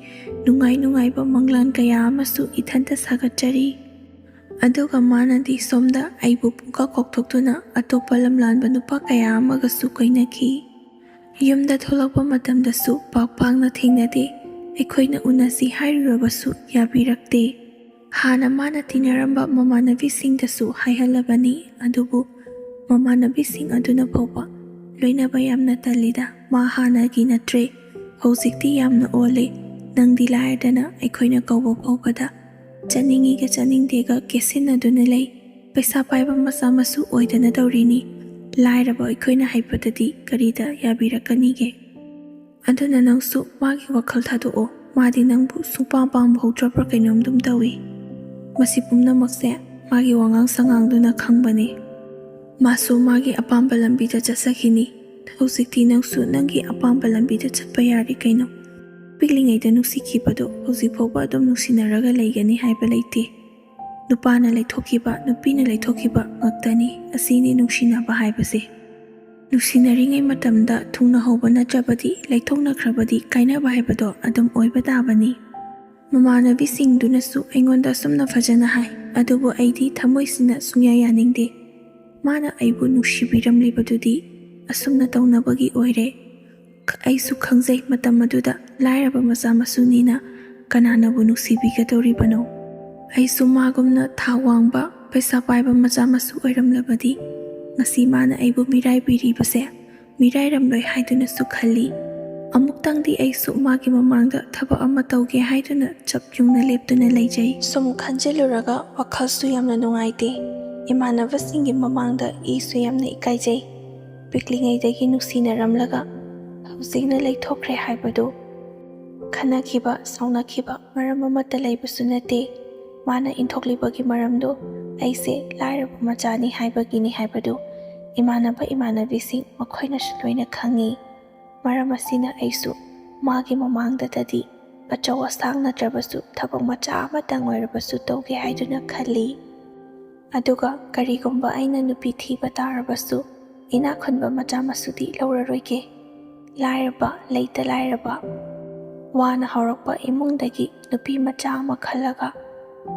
S1: ꯅꯨꯡꯉꯥꯏꯕ ꯃꯪꯂꯥꯟ ꯀꯌꯥ ꯑꯃꯁꯨ ꯏꯊꯟꯇ ꯁꯥꯒꯠꯆꯔꯤ꯫ ꯑꯗꯨꯒ ꯃꯥꯅꯗꯤ ꯁꯣꯝꯗ ꯑꯩꯕꯨ ꯄꯨꯡꯀꯥꯎ ꯀꯥꯎꯊꯣꯛꯇꯨꯅ ꯑꯇꯣꯞꯄ ꯂꯝꯂꯥꯟꯕ ꯅꯨꯄꯥ ꯀꯌꯥ ꯑꯃꯒꯁꯨ ꯀꯣꯏꯅꯈꯤ꯫ ꯌꯨꯝꯗ ꯊꯣꯛꯂꯛꯄ ꯃꯇꯝꯗꯁꯨ ꯄꯥꯛ ꯄꯥꯛꯅ ꯊꯦꯡꯅꯗꯦ꯫ ꯑꯩꯈꯣꯏꯅ ꯎꯅꯁꯤ ꯍꯥꯏꯔꯨꯔꯕꯁꯨ ꯌꯥꯕꯤꯔꯛꯇꯦ꯫ ꯍꯥꯟꯅ ꯃꯥꯅ ꯇꯤꯟꯅꯔꯝꯕ ꯃꯃꯥꯟꯅꯕꯤꯁꯤꯡꯗꯁꯨ ꯍꯥꯏꯍꯜꯂꯕꯅꯤ, ꯑꯗꯨꯕꯨ ꯃꯃꯥꯟꯅꯕꯤꯁꯤꯡ ꯑꯗꯨꯅ ꯐꯥꯎꯕ ꯂꯣꯏꯅꯕ ꯌꯥꯝꯅ ꯇꯜꯂꯤꯗ, ꯃꯥ ꯍꯥꯟꯅꯒꯤ ꯅꯠꯇ꯭ꯔꯦ, ꯍꯧꯖꯤꯛꯇꯤ ꯌꯥꯝꯅ ꯑꯣꯜꯂꯦ, ꯅꯪꯗꯤ ꯂꯥꯏꯔꯗꯅ ꯑꯩꯈꯣꯏꯅ ꯀꯧꯕ ꯐꯥꯎꯕꯗ ꯆꯠꯅꯤꯡꯉꯤꯒ ꯆꯠꯅꯤꯡꯗꯦꯒ ꯀꯦꯁꯤꯟꯅꯗꯨꯅ ꯂꯩ, ꯄꯩꯁꯥ ꯄꯥꯏꯕ ꯃꯆꯥ ꯃꯁꯨ ꯑꯣꯏꯗꯅ ꯇꯧꯔꯤꯅꯤ, ꯂꯥꯏꯔꯕ ꯑꯩꯈꯣꯏꯅ ꯍꯥꯏꯕꯗꯗꯤ ꯀꯔꯤꯗ ꯌꯥꯕꯤꯔꯛꯀꯅꯤꯒꯦ? ꯑꯗꯨꯅ ꯅꯪꯁꯨ ꯃꯥꯒꯤ ꯋꯥꯈꯜ ꯊꯥꯗꯣꯛꯑꯣ, ꯃꯥꯗꯤ ꯅꯪꯕꯨ ꯁꯨꯡꯄꯥꯝ ꯄꯥꯝꯍꯧꯗ꯭ꯔꯕ꯭ꯔꯥ ꯀꯩꯅꯣꯝꯗꯨꯝ ꯇꯧꯏ꯫ ꯃꯁꯤ ꯄꯨꯝꯅꯃꯛꯁꯦ ꯃꯥꯒꯤ ꯋꯥꯉꯥꯡ ꯁꯉꯥꯡꯗꯨꯅ ꯈꯪꯕꯅꯤ꯫ ꯃꯥꯁꯨ ꯃꯥꯒꯤ ꯑꯄꯥꯝꯕ ꯂꯝꯕꯤꯗ ꯆꯠꯆꯈꯤꯅꯤ, ꯍꯧꯖꯤꯛꯇꯤ ꯅꯪꯁꯨ ꯅꯪꯒꯤ ꯑꯄꯥꯝꯕ ꯂꯝꯕꯤꯗ ꯆꯠꯄ ꯌꯥꯔꯤ ꯀꯩꯅꯣ? ꯄꯤꯛꯂꯤꯉꯩꯗ ꯅꯨꯡꯁꯤꯈꯤꯕꯗꯣ ꯍꯧꯖꯤꯛ ꯐꯥꯎꯕ ꯑꯗꯨꯝ ꯅꯨꯡꯁꯤꯅꯔꯒ ꯂꯩꯒꯅꯤ ꯍꯥꯏꯕ ꯂꯩꯇꯦ꯫ ꯅꯨꯄꯥꯅ ꯂꯩꯊꯣꯛꯈꯤꯕ, ꯅꯨꯄꯤꯅ ꯂꯩꯊꯣꯛꯈꯤꯕ ꯉꯥꯛꯇꯅꯤ, ꯑꯁꯤꯅꯤ ꯅꯨꯡꯁꯤꯅꯕ ꯍꯥꯏꯕꯁꯦ꯫ ꯅꯨꯡꯁꯤꯅꯔꯤꯉꯩ ꯃꯇꯝꯗ ꯊꯨꯡꯅꯍꯧꯕ ꯅꯠꯇ꯭ꯔꯕꯗꯤ ꯂꯩꯊꯣꯛꯅꯈ꯭ꯔꯕꯗꯤ ꯀꯥꯏꯅꯕ ꯍꯥꯏꯕꯗꯣ ꯑꯗꯨꯝ ꯑꯣꯏꯕ ꯇꯥꯕꯅꯤ꯫ ꯃꯃꯥꯟꯅꯕꯤꯁꯤꯡꯗꯨꯅꯁꯨ ꯑꯩꯉꯣꯟꯗ ꯑꯁꯨꯝꯅ ꯐꯖꯅ ꯍꯥꯏ, ꯑꯗꯨꯕꯨ ꯑꯩꯗꯤ ꯊꯃꯣꯏꯁꯤꯅ ꯁꯨꯡꯌꯥ ꯌꯥꯅꯤꯡꯗꯦ꯫ ꯃꯥꯅ ꯑꯩꯕꯨ ꯅꯨꯡꯁꯤꯕꯤꯔꯝꯂꯤꯕꯗꯨꯗꯤ ꯑꯁꯨꯝꯅ ꯇꯧꯅꯕꯒꯤ ꯑꯣꯏꯔꯦ꯫ ꯑꯩꯁꯨ ꯈꯪꯖꯩ ꯃꯇꯝ ꯑꯗꯨꯗ ꯂꯥꯏꯔꯕ ꯃꯆꯥ ꯃꯁꯨꯅꯤꯅ ꯀꯅꯥꯅꯕꯨ ꯅꯨꯡꯁꯤꯕꯤꯒꯗꯧꯔꯤꯕꯅꯣ? ꯑꯩꯁꯨ ꯃꯥꯒꯨꯝꯅ ꯊꯥꯛ ꯋꯥꯡꯕ, ꯄꯩꯁా ꯄꯥꯏꯕ ꯃꯆꯥ ꯃꯁꯨ ꯑꯣꯏꯔꯝꯂꯕꯗꯤ ꯉꯁꯤ ꯃꯥꯅ ꯑꯩꯕꯨ ꯃꯤꯔꯥꯏꯕꯤꯔꯤꯕꯁꯦ ꯃꯤꯔꯥꯏꯔꯝꯂꯣꯏ ꯍꯥꯏꯗꯨꯅꯁꯨ ꯈꯜꯂꯤ꯫ ꯑꯃꯨꯛꯇꯪꯗꯤ ꯑꯩꯁꯨ ꯃꯥꯒꯤ ꯃꯃꯥꯡꯗ ꯊꯕꯛ ꯑꯃ ꯇꯧꯒꯦ ꯍꯥꯏꯗꯨꯅ ꯆꯞ ꯌꯨꯡꯅ ꯂꯦꯞꯇꯨꯅ ꯂꯩꯖꯩ꯫ ꯁꯨꯝ ꯈꯟꯖꯤꯜꯂꯨꯔꯒ ꯋꯥꯈꯜꯁꯨ ꯌꯥꯝꯅ ꯅꯨꯡꯉꯥꯏꯇꯦ꯫ ꯏꯃꯥꯟꯅꯕꯁꯤꯡꯒꯤ ꯃꯃꯥꯡꯗ ꯏꯁꯨ ꯌꯥꯝꯅ ꯏꯀꯥꯏꯖꯩ꯫ ꯄꯤꯛꯂꯤꯉꯩꯗꯒꯤ ꯅꯨꯡꯁꯤꯅꯔꯝꯂꯒ ꯍꯧꯖꯤꯛꯅ ꯂꯩꯊꯣꯛꯈ꯭ꯔꯦ ꯍꯥꯏꯕꯗꯨ ꯈꯟꯅꯈꯤꯕ, ꯁꯥꯎꯅꯈꯤꯕ ꯃꯔꯝ ꯑꯃꯠꯇ ꯂꯩꯕꯁꯨ ꯅꯠꯇꯦ꯫ ꯃꯥꯅ ꯏꯟꯊꯣꯛꯂꯤꯕꯒꯤ ꯃꯔꯝꯗꯨ ꯑꯩꯁꯦ ꯂꯥꯏꯔꯕ ꯃꯆꯥꯅꯤ ꯍꯥꯏꯕꯒꯤꯅꯤ ꯍꯥꯏꯕꯗꯨ ꯏꯃꯥꯟꯅꯕꯤꯁꯤꯡ ꯃꯈꯣꯏꯅꯁꯨ ꯂꯣꯏꯅ ꯈꯪꯉꯤ꯫ ꯃꯔꯝ ꯑꯁꯤꯅ ꯑꯩꯁꯨ ꯃꯥꯒꯤ ꯃꯃꯥꯡꯗꯗꯤ ꯑꯆꯧ ꯑꯁꯥꯡ ꯅꯠꯇ꯭ꯔꯕꯁꯨ ꯊꯕꯛ ꯃꯆꯥ ꯑꯃꯇꯪ ꯑꯣꯏꯔꯕꯁꯨ ꯇꯧꯒꯦ ꯍꯥꯏꯗꯨꯅ ꯈꯜꯂꯤ꯫ ꯑꯗꯨꯒ ꯀꯔꯤꯒꯨꯝꯕ ꯑꯩꯅ ꯅꯨꯄꯤ ꯊꯤꯕ ꯇꯥꯔꯕꯁꯨ ꯏꯅꯥꯛ ꯈꯨꯟꯕ ꯃꯆꯥ ꯃꯁꯨꯗꯤ ꯂꯧꯔꯔꯣꯏꯒꯦ꯫ ꯂꯥꯏꯔꯕ, ꯂꯩꯇ ꯂꯥꯏꯔꯕ, ꯋꯥꯅ ꯍꯧꯔꯛꯄ ꯏꯃꯨꯡꯗꯒꯤ ꯅꯨꯄꯤ ꯃꯆꯥ ꯑꯃ ꯈꯜꯂꯒ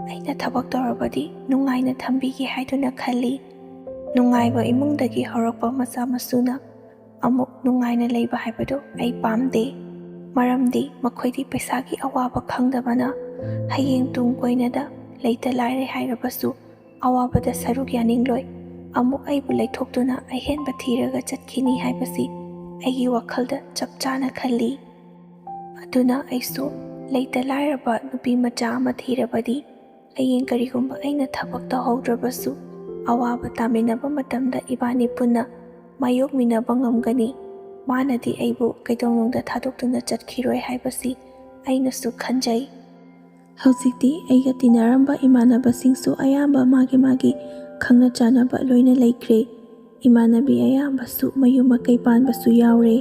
S1: ꯑꯩꯅ ꯊꯕꯛ ꯇꯧꯔꯕꯗꯤ ꯅꯨꯡꯉꯥꯏꯅ ꯊꯝꯕꯤꯒꯦ ꯍꯥꯏꯗꯨꯅ ꯈꯜꯂꯤ꯫ ꯅꯨꯡꯉꯥꯏꯕ ꯏꯃꯨꯡꯗꯒꯤ ꯍꯧꯔꯛꯄ ꯃꯆꯥ ꯃꯁꯨꯅ ꯑꯃꯨꯛ ꯅꯨꯡꯉꯥꯏꯅ ꯂꯩꯕ ꯍꯥꯏꯕꯗꯨ ꯑꯩ ꯄꯥꯝꯗꯦ꯫ ꯃꯔꯝꯗꯤ ꯃꯈꯣꯏꯗꯤ ꯄꯩꯁꯥꯒꯤ ꯑꯋꯥꯕ ꯈꯪꯗꯕꯅ ꯍꯌꯦꯡ ꯇꯨꯡ ꯀꯣꯏꯅꯗ ꯂꯩꯇ ꯂꯥꯏꯔꯦ ꯍꯥꯏꯔꯕꯁꯨ ꯑꯋꯥꯕꯗ ꯁꯔꯨꯛ ꯌꯥꯅꯤꯡꯂꯣꯏ, ꯑꯃꯨꯛ ꯑꯩꯕꯨ ꯂꯩꯊꯣꯛꯇꯨꯅ ꯑꯍꯦꯟꯕ ꯊꯤꯔꯒ ꯆꯠꯈꯤꯅꯤ ꯍꯥꯏꯕꯁꯤ ꯑꯩꯒꯤ ꯋꯥꯈꯜꯗ ꯆꯞ ꯆꯥꯅ ꯈꯜꯂꯤ꯫ ꯑꯗꯨꯅ ꯑꯩꯁꯨ ꯂꯩꯇ ꯂꯥꯏꯔꯕ ꯅꯨꯄꯤ ꯃꯆꯥ ꯑꯃ ꯊꯤꯔꯕꯗꯤ ꯍꯌꯦꯡ ꯀꯔꯤꯒꯨꯝꯕ ꯑꯩꯅ ꯊꯕꯛ ꯇꯧꯍꯧꯗ꯭ꯔꯕꯁꯨ ꯑꯋꯥꯕ ꯇꯥꯃꯤꯟꯅꯕ ꯃꯇꯝꯗ ꯏꯕꯥꯅꯤ ꯄꯨꯟꯅ ꯃꯥꯌꯣꯛꯃꯤꯟꯅꯕ ꯉꯝꯒꯅꯤ꯫ ꯃꯥꯅꯗꯤ ꯑꯩꯕꯨ ꯀꯩꯗꯧꯅꯨꯡꯗ ꯊꯥꯗꯣꯛꯇꯨꯅ ꯆꯠꯈꯤꯔꯣꯏ ꯍꯥꯏꯕꯁꯤ ꯑꯩꯅꯁꯨ ꯈꯟꯖꯩ꯫ ꯍꯧꯖꯤꯛꯇꯤ ꯑꯩꯒ ꯇꯤꯟꯅꯔꯝꯕ ꯏꯃꯥꯟꯅꯕꯁꯤꯡꯁꯨ ꯑꯌꯥꯝꯕ ꯃꯥꯒꯤ ꯈꯪꯅ ꯆꯥꯟꯅꯕ ꯂꯣꯏꯅ ꯂꯩꯈ꯭ꯔꯦ꯫ ꯏꯃꯥꯟꯅꯕꯤ ꯑꯌꯥꯝꯕꯁꯨ ꯃꯌꯨꯝ ꯃꯀꯩ ꯄꯥꯟꯕꯁꯨ ꯌꯥꯎꯔꯦ꯫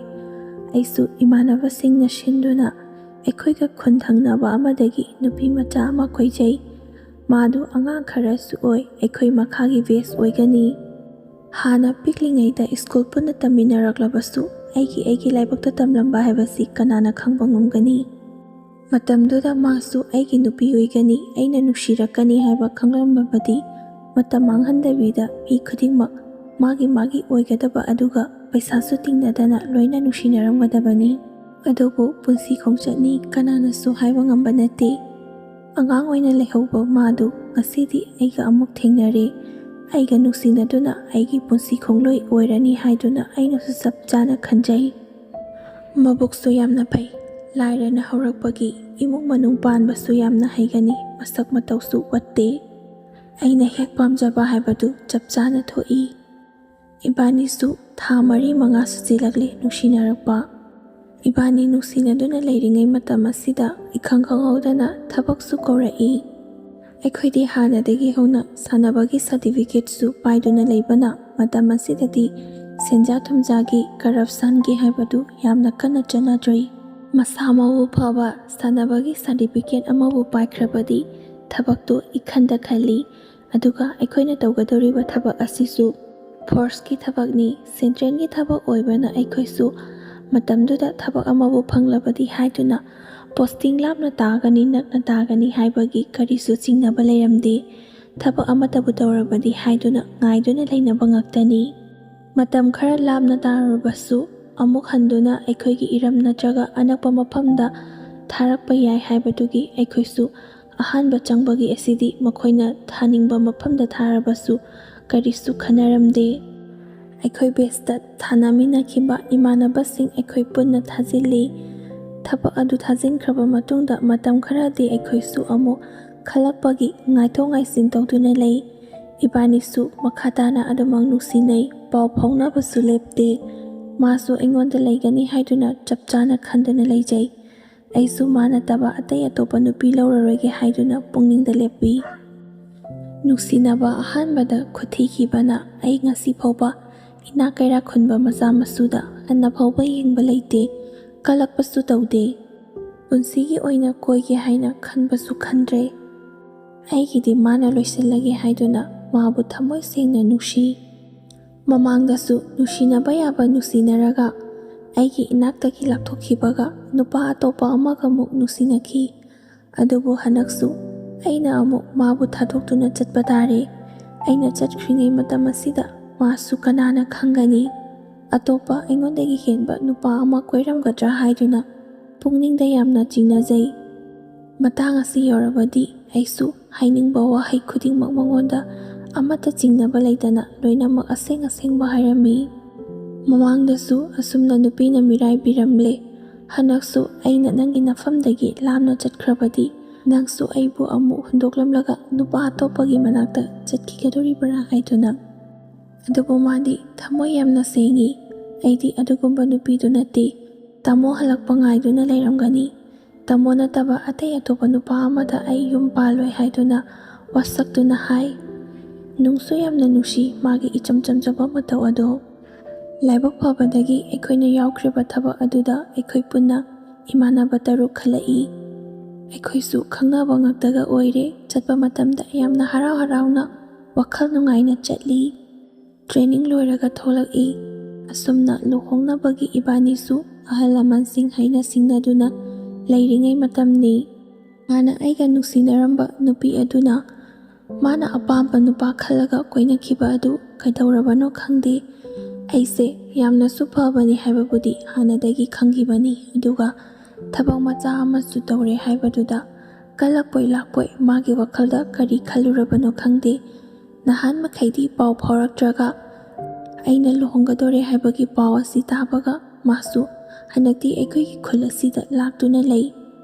S1: ꯑꯩꯁꯨ ꯏꯃꯥꯟꯅꯕꯁꯤꯡꯅ ꯁꯤꯟꯗꯨꯅ ꯑꯩꯈꯣꯏꯒ ꯈꯨꯟ ꯊꯪꯅꯕ ꯑꯃꯗꯒꯤ ꯅꯨꯄꯤ ꯃꯆꯥ ꯑꯃ ꯈꯣꯏꯖꯩ꯫ ꯃꯥꯗꯨ ꯑꯉꯥꯡ ꯈꯔꯁꯨ ꯑꯣꯏ, ꯑꯩꯈꯣꯏ ꯃꯈꯥꯒꯤ ꯕꯦꯁ ꯑꯣꯏꯒꯅꯤ꯫ ꯍꯥꯟꯅ ꯄꯤꯛꯂꯤꯉꯩꯗ ꯁ꯭ꯀꯨꯜ ꯄꯨꯟꯅ ꯇꯝꯃꯤꯟꯅꯔꯛꯂꯕꯁꯨ ꯑꯩꯒꯤ ꯂꯥꯏꯕꯛꯇ ꯇꯝꯂꯝꯕ ꯍꯥꯏꯕꯁꯤ ꯀꯅꯥꯅ ꯈꯪꯕ ꯉꯝꯒꯅꯤ? ꯃꯇꯝꯗꯨꯗ ꯃꯥꯁꯨ ꯑꯩꯒꯤ ꯅꯨꯄꯤ ꯑꯣꯏꯒꯅꯤ, ꯑꯩꯅ ꯅꯨꯡꯁꯤꯔꯛꯀꯅꯤ ꯍꯥꯏꯕ ꯈꯪꯂꯝꯂꯕꯗꯤ ꯃꯇꯝ ꯃꯥꯡꯍꯟꯗꯕꯤꯗ ꯃꯤ ꯈꯨꯗꯤꯡꯃꯛ ꯃꯥꯒꯤ ꯑꯣꯏꯒꯗꯕ ꯑꯗꯨꯒ ꯄꯩꯁꯥꯁꯨ ꯇꯤꯡꯅꯗꯅ ꯂꯣꯏꯅ ꯅꯨꯡꯁꯤꯅꯔꯝꯒꯗꯕꯅꯤ꯫ ꯑꯗꯨꯕꯨ ꯄꯨꯟꯁꯤ ꯈꯣꯡꯆꯠꯅꯤ, ꯀꯅꯥꯅꯁꯨ ꯍꯥꯏꯕ ꯉꯝꯕ ꯅꯠꯇꯦ꯫ ꯑꯉꯥꯡ ꯑꯣꯏꯅ ꯂꯩꯍꯧꯕ ꯃꯥꯗꯨ ꯉꯁꯤꯗꯤ ꯑꯩꯒ ꯑꯃꯨꯛ ꯊꯦꯡꯅꯔꯦ꯫ ꯑꯩꯒ ꯅꯨꯡꯁꯤꯅꯗꯨꯅ ꯑꯩꯒꯤ ꯄꯨꯟꯁꯤ ꯈꯣꯡꯂꯣꯏ ꯑꯣꯏꯔꯅꯤ ꯍꯥꯏꯗꯨꯅ ꯑꯩꯅꯁꯨ ꯆꯞ ꯆꯥꯅ ꯈꯟꯖꯩ꯫ ꯃꯕꯨꯛꯁꯨ ꯌꯥꯝꯅ ꯐꯩ, ꯂꯥꯏꯔꯅ ꯍꯧꯔꯛꯄꯒꯤ ꯏꯃꯨꯡ ꯃꯅꯨꯡ ꯄꯥꯟꯕꯁꯨ ꯌꯥꯝꯅ ꯍꯩꯒꯅꯤ, ꯃꯁꯛ ꯃꯇꯧꯁꯨ ꯋꯠꯇꯦ꯫ ꯑꯩꯅ ꯍꯦꯛ ꯄꯥꯝꯖꯕ ꯍꯥꯏꯕꯗꯨ ꯆꯞ ꯆꯥꯅ ꯊꯣꯛꯏ꯫ ꯏꯕꯥꯅꯤꯁꯨ ꯊꯥ 4-5 ꯁꯨꯖꯤꯜꯂꯛꯂꯦ ꯅꯨꯡꯁꯤꯅꯔꯛꯄ꯫ ꯏꯕꯥꯅꯤ ꯅꯨꯡꯁꯤꯅꯗꯨꯅ ꯂꯩꯔꯤꯉꯩ ꯃꯇꯝ ꯑꯁꯤꯗ ꯏꯈꯪ ꯈꯪꯍꯧꯗꯅ ꯊꯕꯛꯁꯨ ꯀꯧꯔꯛꯏ꯫ ꯑꯩꯈꯣꯏꯗꯤ ꯍꯥꯟꯅꯗꯒꯤ ꯍꯧꯅ ꯁꯥꯟꯅꯕꯒꯤ ꯁꯥꯔꯇꯤꯐꯤꯀꯦꯠꯁꯨ ꯄꯥꯏꯗꯨꯅ ꯂꯩꯕꯅ ꯃꯇꯝ ꯑꯁꯤꯗꯗꯤ ꯁꯦꯟꯖꯥ ꯊꯨꯝꯖꯥꯒꯤ ꯀꯔꯞꯁꯟꯒꯤ ꯍꯥꯏꯕꯗꯨ ꯌꯥꯝꯅ ꯀꯟꯅ ꯆꯠꯅꯗ꯭ꯔꯤ꯫ ꯃꯁꯥ ꯃꯎ ꯐꯕ ꯁꯥꯟꯅꯕꯒꯤ ꯁꯥꯔꯇꯤꯐꯤꯀꯦꯠ ꯑꯃꯕꯨ ꯄꯥꯏꯈ꯭ꯔꯕꯗꯤ ꯊꯕꯛꯇꯨ ꯏꯈꯟꯗ ꯈꯜꯂꯤ꯫ ꯑꯗꯨꯒ ꯑꯩꯈꯣꯏꯅ ꯇꯧꯒꯗꯧꯔꯤꯕ ꯊꯕꯛ ꯑꯁꯤꯁꯨ ꯐꯣꯔꯁꯀꯤ ꯊꯕꯛꯅꯤ, ꯁꯦꯟꯇ꯭ꯔꯦꯜꯒꯤ ꯊꯕꯛ ꯑꯣꯏꯕꯅ ꯑꯩꯈꯣꯏꯁꯨ ꯃꯇꯝꯗꯨꯗ ꯊꯕꯛ ꯑꯃꯕꯨ ꯐꯪꯂꯕꯗꯤ ꯍꯥꯏꯗꯨꯅ ꯄꯣꯁꯇꯤꯡ ꯂꯥꯞꯅ ꯇꯥꯒꯅꯤ, ꯅꯛꯅ ꯇꯥꯒꯅꯤ ꯍꯥꯏꯕꯒꯤ ꯀꯔꯤꯁꯨ ꯆꯤꯡꯅꯕ ꯂꯩꯔꯝꯗꯦ꯫ ꯊꯕꯛ ꯑꯃꯇꯕꯨ ꯇꯧꯔꯕꯗꯤ ꯍꯥꯏꯗꯨꯅ ꯉꯥꯏꯗꯨꯅ ꯂꯩꯅꯕ ꯉꯥꯛꯇꯅꯤ꯫ ꯃꯇꯝ ꯈꯔ ꯂꯥꯞꯅ ꯇꯥꯔꯨꯔꯕꯁꯨ ꯑꯃꯨꯛ ꯍꯟꯗꯨꯅ ꯑꯩꯈꯣꯏꯒꯤ ꯏꯔꯝ ꯅꯠꯇ꯭ꯔꯒ ꯑꯅꯛꯄ ꯃꯐꯝꯗ ꯊꯥꯔꯛꯄ ꯌꯥꯏ ꯍꯥꯏꯕꯗꯨꯒꯤ ꯑꯩꯈꯣꯏꯁꯨ ꯑꯍꯥꯟꯕ ꯆꯪꯕꯒꯤ ꯑꯁꯤꯗꯤ ꯃꯈꯣꯏꯅ ꯊꯥꯅꯤꯡꯕ ꯃꯐꯝꯗ ꯊꯥꯔꯕꯁꯨ ꯀꯔꯤꯁꯨ ꯈꯟꯅꯔꯝꯗꯦ꯫ ꯑꯩꯈꯣꯏ ꯕꯦꯁꯇ ꯊꯥꯅꯃꯤꯟꯅꯈꯤꯕ ꯏꯃꯥꯟꯅꯕꯁꯤꯡ ꯑꯩꯈꯣꯏ ꯄꯨꯟꯅ ꯊꯥꯖꯤꯜꯂꯤ꯫ ꯊꯕꯛ ꯑꯗꯨ ꯊꯥꯖꯤꯟꯈ꯭ꯔꯕ ꯃꯇꯨꯡꯗ ꯃꯇꯝ ꯈꯔꯗꯤ ꯑꯩꯈꯣꯏꯁꯨ ꯑꯃꯨꯛ ꯈꯜꯂꯛꯄꯒꯤ ꯉꯥꯏꯊꯣꯛ ꯉꯥꯏꯁꯤꯟ ꯇꯧꯗꯨꯅ ꯂꯩ꯫ ꯏꯕꯥꯅꯤꯁꯨ ꯃꯈꯥ ꯇꯥꯅ ꯑꯗꯨꯃꯛ ꯅꯨꯡꯁꯤꯅꯩ, ꯄꯥꯎ ꯐꯥꯎꯅꯕꯁꯨ ꯂꯦꯞꯇꯦ꯫ ꯃꯥꯁꯨ ꯑꯩꯉꯣꯟꯗ ꯂꯩꯒꯅꯤ ꯍꯥꯏꯗꯨꯅ ꯆꯞ ꯆꯥꯅ ꯈꯟꯗꯨꯅ ꯂꯩꯖꯩ꯫ ꯑꯩꯁꯨ ꯃꯥ ꯅꯠꯇꯕ ꯑꯇꯩ ꯑꯇꯣꯞꯄ ꯅꯨꯄꯤ ꯂꯧꯔꯔꯣꯏꯒꯦ ꯍꯥꯏꯗꯨꯅ ꯄꯨꯛꯅꯤꯡꯗ ꯂꯦꯞꯄꯤ꯫ ꯅꯨꯡꯁꯤꯅꯕ ꯑꯍꯥꯟꯕꯗ ꯈꯨꯠꯊꯤꯈꯤꯕꯅ ꯑꯩ ꯉꯁꯤ ꯐꯥꯎꯕ ꯏꯅꯥꯛ ꯀꯩꯔꯥꯛ ꯈꯨꯟꯕ ꯃꯆꯥ ꯃꯁꯨꯗ ꯍꯟꯅ ꯐꯥꯎꯕ ꯌꯦꯡꯕ ꯂꯩꯇꯦ, ꯀꯜꯂꯛꯄꯁꯨ ꯇꯧꯗꯦ꯫ ꯄꯨꯟꯁꯤꯒꯤ ꯑꯣꯏꯅ ꯀꯣꯏꯒꯦ ꯍꯥꯏꯅ ꯈꯟꯕꯁꯨ ꯈꯟꯗ꯭ꯔꯦ꯫ ꯑꯩꯒꯤꯗꯤ ꯃꯥꯅ ꯂꯣꯏꯁꯤꯜꯂꯒꯦ ꯍꯥꯏꯗꯨꯅ ꯃꯥꯕꯨ ꯊꯃꯣꯏ ꯁꯦꯡꯅ ꯅꯨꯡꯁꯤ꯫ ꯃꯃꯥꯡꯗꯁꯨ ꯅꯨꯡꯁꯤꯅꯕ ꯌꯥꯕ ꯅꯨꯡꯁꯤꯅꯔꯒ ꯑꯩꯒꯤ ꯏꯅꯥꯛꯇꯒꯤ ꯂꯥꯞꯊꯣꯛꯈꯤꯕꯒ ꯅꯨꯄꯥ ꯑꯇꯣꯞꯄ ꯑꯃꯒ ꯑꯃꯨꯛ ꯅꯨꯡꯁꯤꯅꯈꯤ꯫ ꯑꯗꯨꯕꯨ ꯍꯟꯗꯛꯁꯨ ꯑꯩꯅ ꯑꯃꯨꯛ ꯃꯥꯕꯨ ꯊꯥꯗꯣꯛꯇꯨꯅ ꯆꯠꯄ ꯇꯥꯔꯦ꯫ ꯑꯩꯅ ꯆꯠꯈ꯭ꯔꯤꯉꯩ ꯃꯇꯝ ꯑꯁꯤꯗ ꯃꯥꯁꯨ ꯀꯅꯥꯅ ꯈꯪꯒꯅꯤ, ꯑꯇꯣꯞꯄ ꯑꯩꯉꯣꯟꯗꯒꯤ ꯍꯦꯟꯕ ꯅꯨꯄꯥ ꯑꯃ ꯀꯣꯏꯔꯝꯒꯗ꯭ꯔꯥ ꯍꯥꯏꯗꯨꯅ ꯄꯨꯛꯅꯤꯡꯗ ꯌꯥꯝꯅ ꯆꯤꯡꯅꯖꯩ꯫ ꯃꯇꯥꯡ ꯑꯁꯤ ꯌꯧꯔꯕꯗꯤ ꯑꯩꯁꯨ ꯍꯥꯏꯅꯤꯡꯕ ꯋꯥꯍꯩ ꯈꯨꯗꯤꯡꯃꯛ ꯃꯉꯣꯟꯗ ꯑꯃꯠꯇ ꯆꯤꯡꯅꯕ ꯂꯩꯇꯅ ꯂꯣꯏꯅꯃꯛ ꯑꯁꯦꯡ ꯑꯁꯦꯡꯕ ꯍꯥꯏꯔꯝꯃꯤ꯫ ꯃꯃꯥꯡꯗꯁꯨ ꯑꯁꯨꯝꯅ ꯅꯨꯄꯤꯅ ꯃꯤꯔꯥꯏꯕꯤꯔꯝꯂꯦ꯫ ꯍꯟꯗꯛꯁꯨ ꯑꯩꯅ ꯅꯪꯒꯤ ꯅꯐꯝꯗꯒꯤ ꯂꯥꯞꯅ ꯆꯠꯈ꯭ꯔꯕꯗꯤ ꯅꯪꯁꯨ ꯑꯩꯕꯨ ꯑꯃꯨꯛ ꯍꯨꯟꯗꯣꯛꯂꯝꯂꯒ ꯅꯨꯄꯥ ꯑꯇꯣꯞꯄꯒꯤ ꯃꯅꯥꯛꯇ ꯆꯠꯈꯤꯒꯗꯣꯔꯤꯕ꯭ꯔꯥ ꯍꯥꯏꯗꯨꯅ꯫ ꯑꯗꯨꯕꯨ ꯃꯥꯗꯤ ꯊꯃꯣꯏ ꯌꯥꯝꯅ ꯁꯦꯡꯉꯤ꯫ ꯑꯩꯗꯤ ꯑꯗꯨꯒꯨꯝꯕ ꯅꯨꯄꯤꯗꯨ ꯅꯠꯇꯦ꯫ ꯇꯥꯃꯣ ꯍꯜꯂꯛꯄ ꯉꯥꯏꯗꯨꯅ ꯂꯩꯔꯝꯒꯅꯤ꯫ ꯇꯥꯃꯣ ꯅꯠꯇꯕ ꯑꯇꯩ ꯑꯇꯣꯞꯄ ꯅꯨꯄꯥ ꯑꯃꯗ ꯑꯩ ꯌꯨꯝ ꯄꯥꯜꯂꯣꯏ ꯍꯥꯏꯗꯨꯅ ꯋꯥꯁꯛꯇꯨꯅ ꯍꯥꯏ꯫ ꯅꯨꯡꯁꯨ ꯌꯥꯝꯅ ꯅꯨꯡꯁꯤ ꯃꯥꯒꯤ ꯏꯆꯝ ꯆꯝꯖꯕ ꯃꯇꯧ ꯑꯗꯣ꯫ ꯂꯥꯏꯕꯛ ꯐꯕꯗꯒꯤ ꯑꯩꯈꯣꯏꯅ ꯌꯥꯎꯈ꯭ꯔꯤꯕ ꯊꯕꯛ ꯑꯗꯨꯗ ꯑꯩꯈꯣꯏ ꯄꯨꯟꯅ ꯏꯃꯥꯟꯅꯕ 6 ꯈꯜꯂꯛꯏ꯫ ꯑꯩꯈꯣꯏꯁꯨ ꯈꯪꯅꯕ ꯉꯛꯇꯒ ꯑꯣꯏꯔꯦ꯫ ꯆꯠꯄ ꯃꯇꯝꯗ ꯌꯥꯝꯅ ꯍꯔꯥꯎ ꯍꯔꯥꯎꯅ ꯋꯥꯈꯜ ꯅꯨꯡꯉꯥꯏꯅ ꯆꯠꯂꯤ꯫ ꯇ꯭ꯔꯦꯅꯤꯡ ꯂꯣꯏꯔꯒ ꯊꯣꯛꯂꯛꯏ꯫ ꯑꯁꯨꯝꯅ ꯂꯨꯍꯣꯡꯅꯕꯒꯤ ꯏꯕꯥꯅꯤꯁꯨ ꯑꯍꯜ ꯂꯃꯟꯁꯤꯡ ꯍꯩꯅ ꯁꯤꯡꯅꯗꯨꯅ ꯂꯩꯔꯤꯉꯩ ꯃꯇꯝꯅꯤ꯫ ꯃꯥꯅ ꯑꯩꯒ ꯅꯨꯡꯁꯤꯅꯔꯝꯕ ꯅꯨꯄꯤ ꯑꯗꯨꯅ ꯃꯥꯅ ꯑꯄꯥꯝꯕ ꯅꯨꯄꯥ ꯈꯜꯂꯒ ꯀꯣꯏꯅꯈꯤꯕ ꯑꯗꯨ ꯀꯩꯗꯧꯔꯕꯅꯣ ꯈꯪꯗꯦ꯫ ꯑꯩꯁꯦ ꯌꯥꯝꯅꯁꯨ ꯐꯕꯅꯤ ꯍꯥꯏꯕꯕꯨꯗꯤ ꯍꯥꯟꯅꯗꯒꯤ ꯈꯪꯈꯤꯕꯅꯤ꯫ ꯑꯗꯨꯒ ꯊꯕꯛ ꯃꯆꯥ ꯑꯃꯁꯨ ꯇꯧꯔꯦ ꯍꯥꯏꯕꯗꯨꯗ ꯀꯜꯂꯛꯄꯣꯏ ꯂꯥꯛꯄꯣꯏ ꯃꯥꯒꯤ ꯋꯥꯈꯜꯗ ꯀꯔꯤ ꯈꯜꯂꯨꯔꯕꯅꯣ ꯈꯪꯗꯦ꯫ ꯅꯍꯥꯟ ꯃꯈꯩꯗꯤ ꯄꯥꯎ ꯐꯥꯎꯔꯛꯇ꯭ꯔꯒ ꯑꯩꯅ ꯂꯨꯍꯣꯡꯒꯗꯣꯔꯦ ꯍꯥꯏꯕꯒꯤ ꯄꯥꯎ ꯑꯁꯤ తాꯕꯒ ꯃꯥꯁꯨ ꯍꯟꯗꯛꯇꯤ ꯑꯩꯈꯣꯏꯒꯤ ꯈꯨꯜ ꯑꯁꯤꯗ ꯂꯥꯛꯇꯨꯅ ꯂꯩ꯫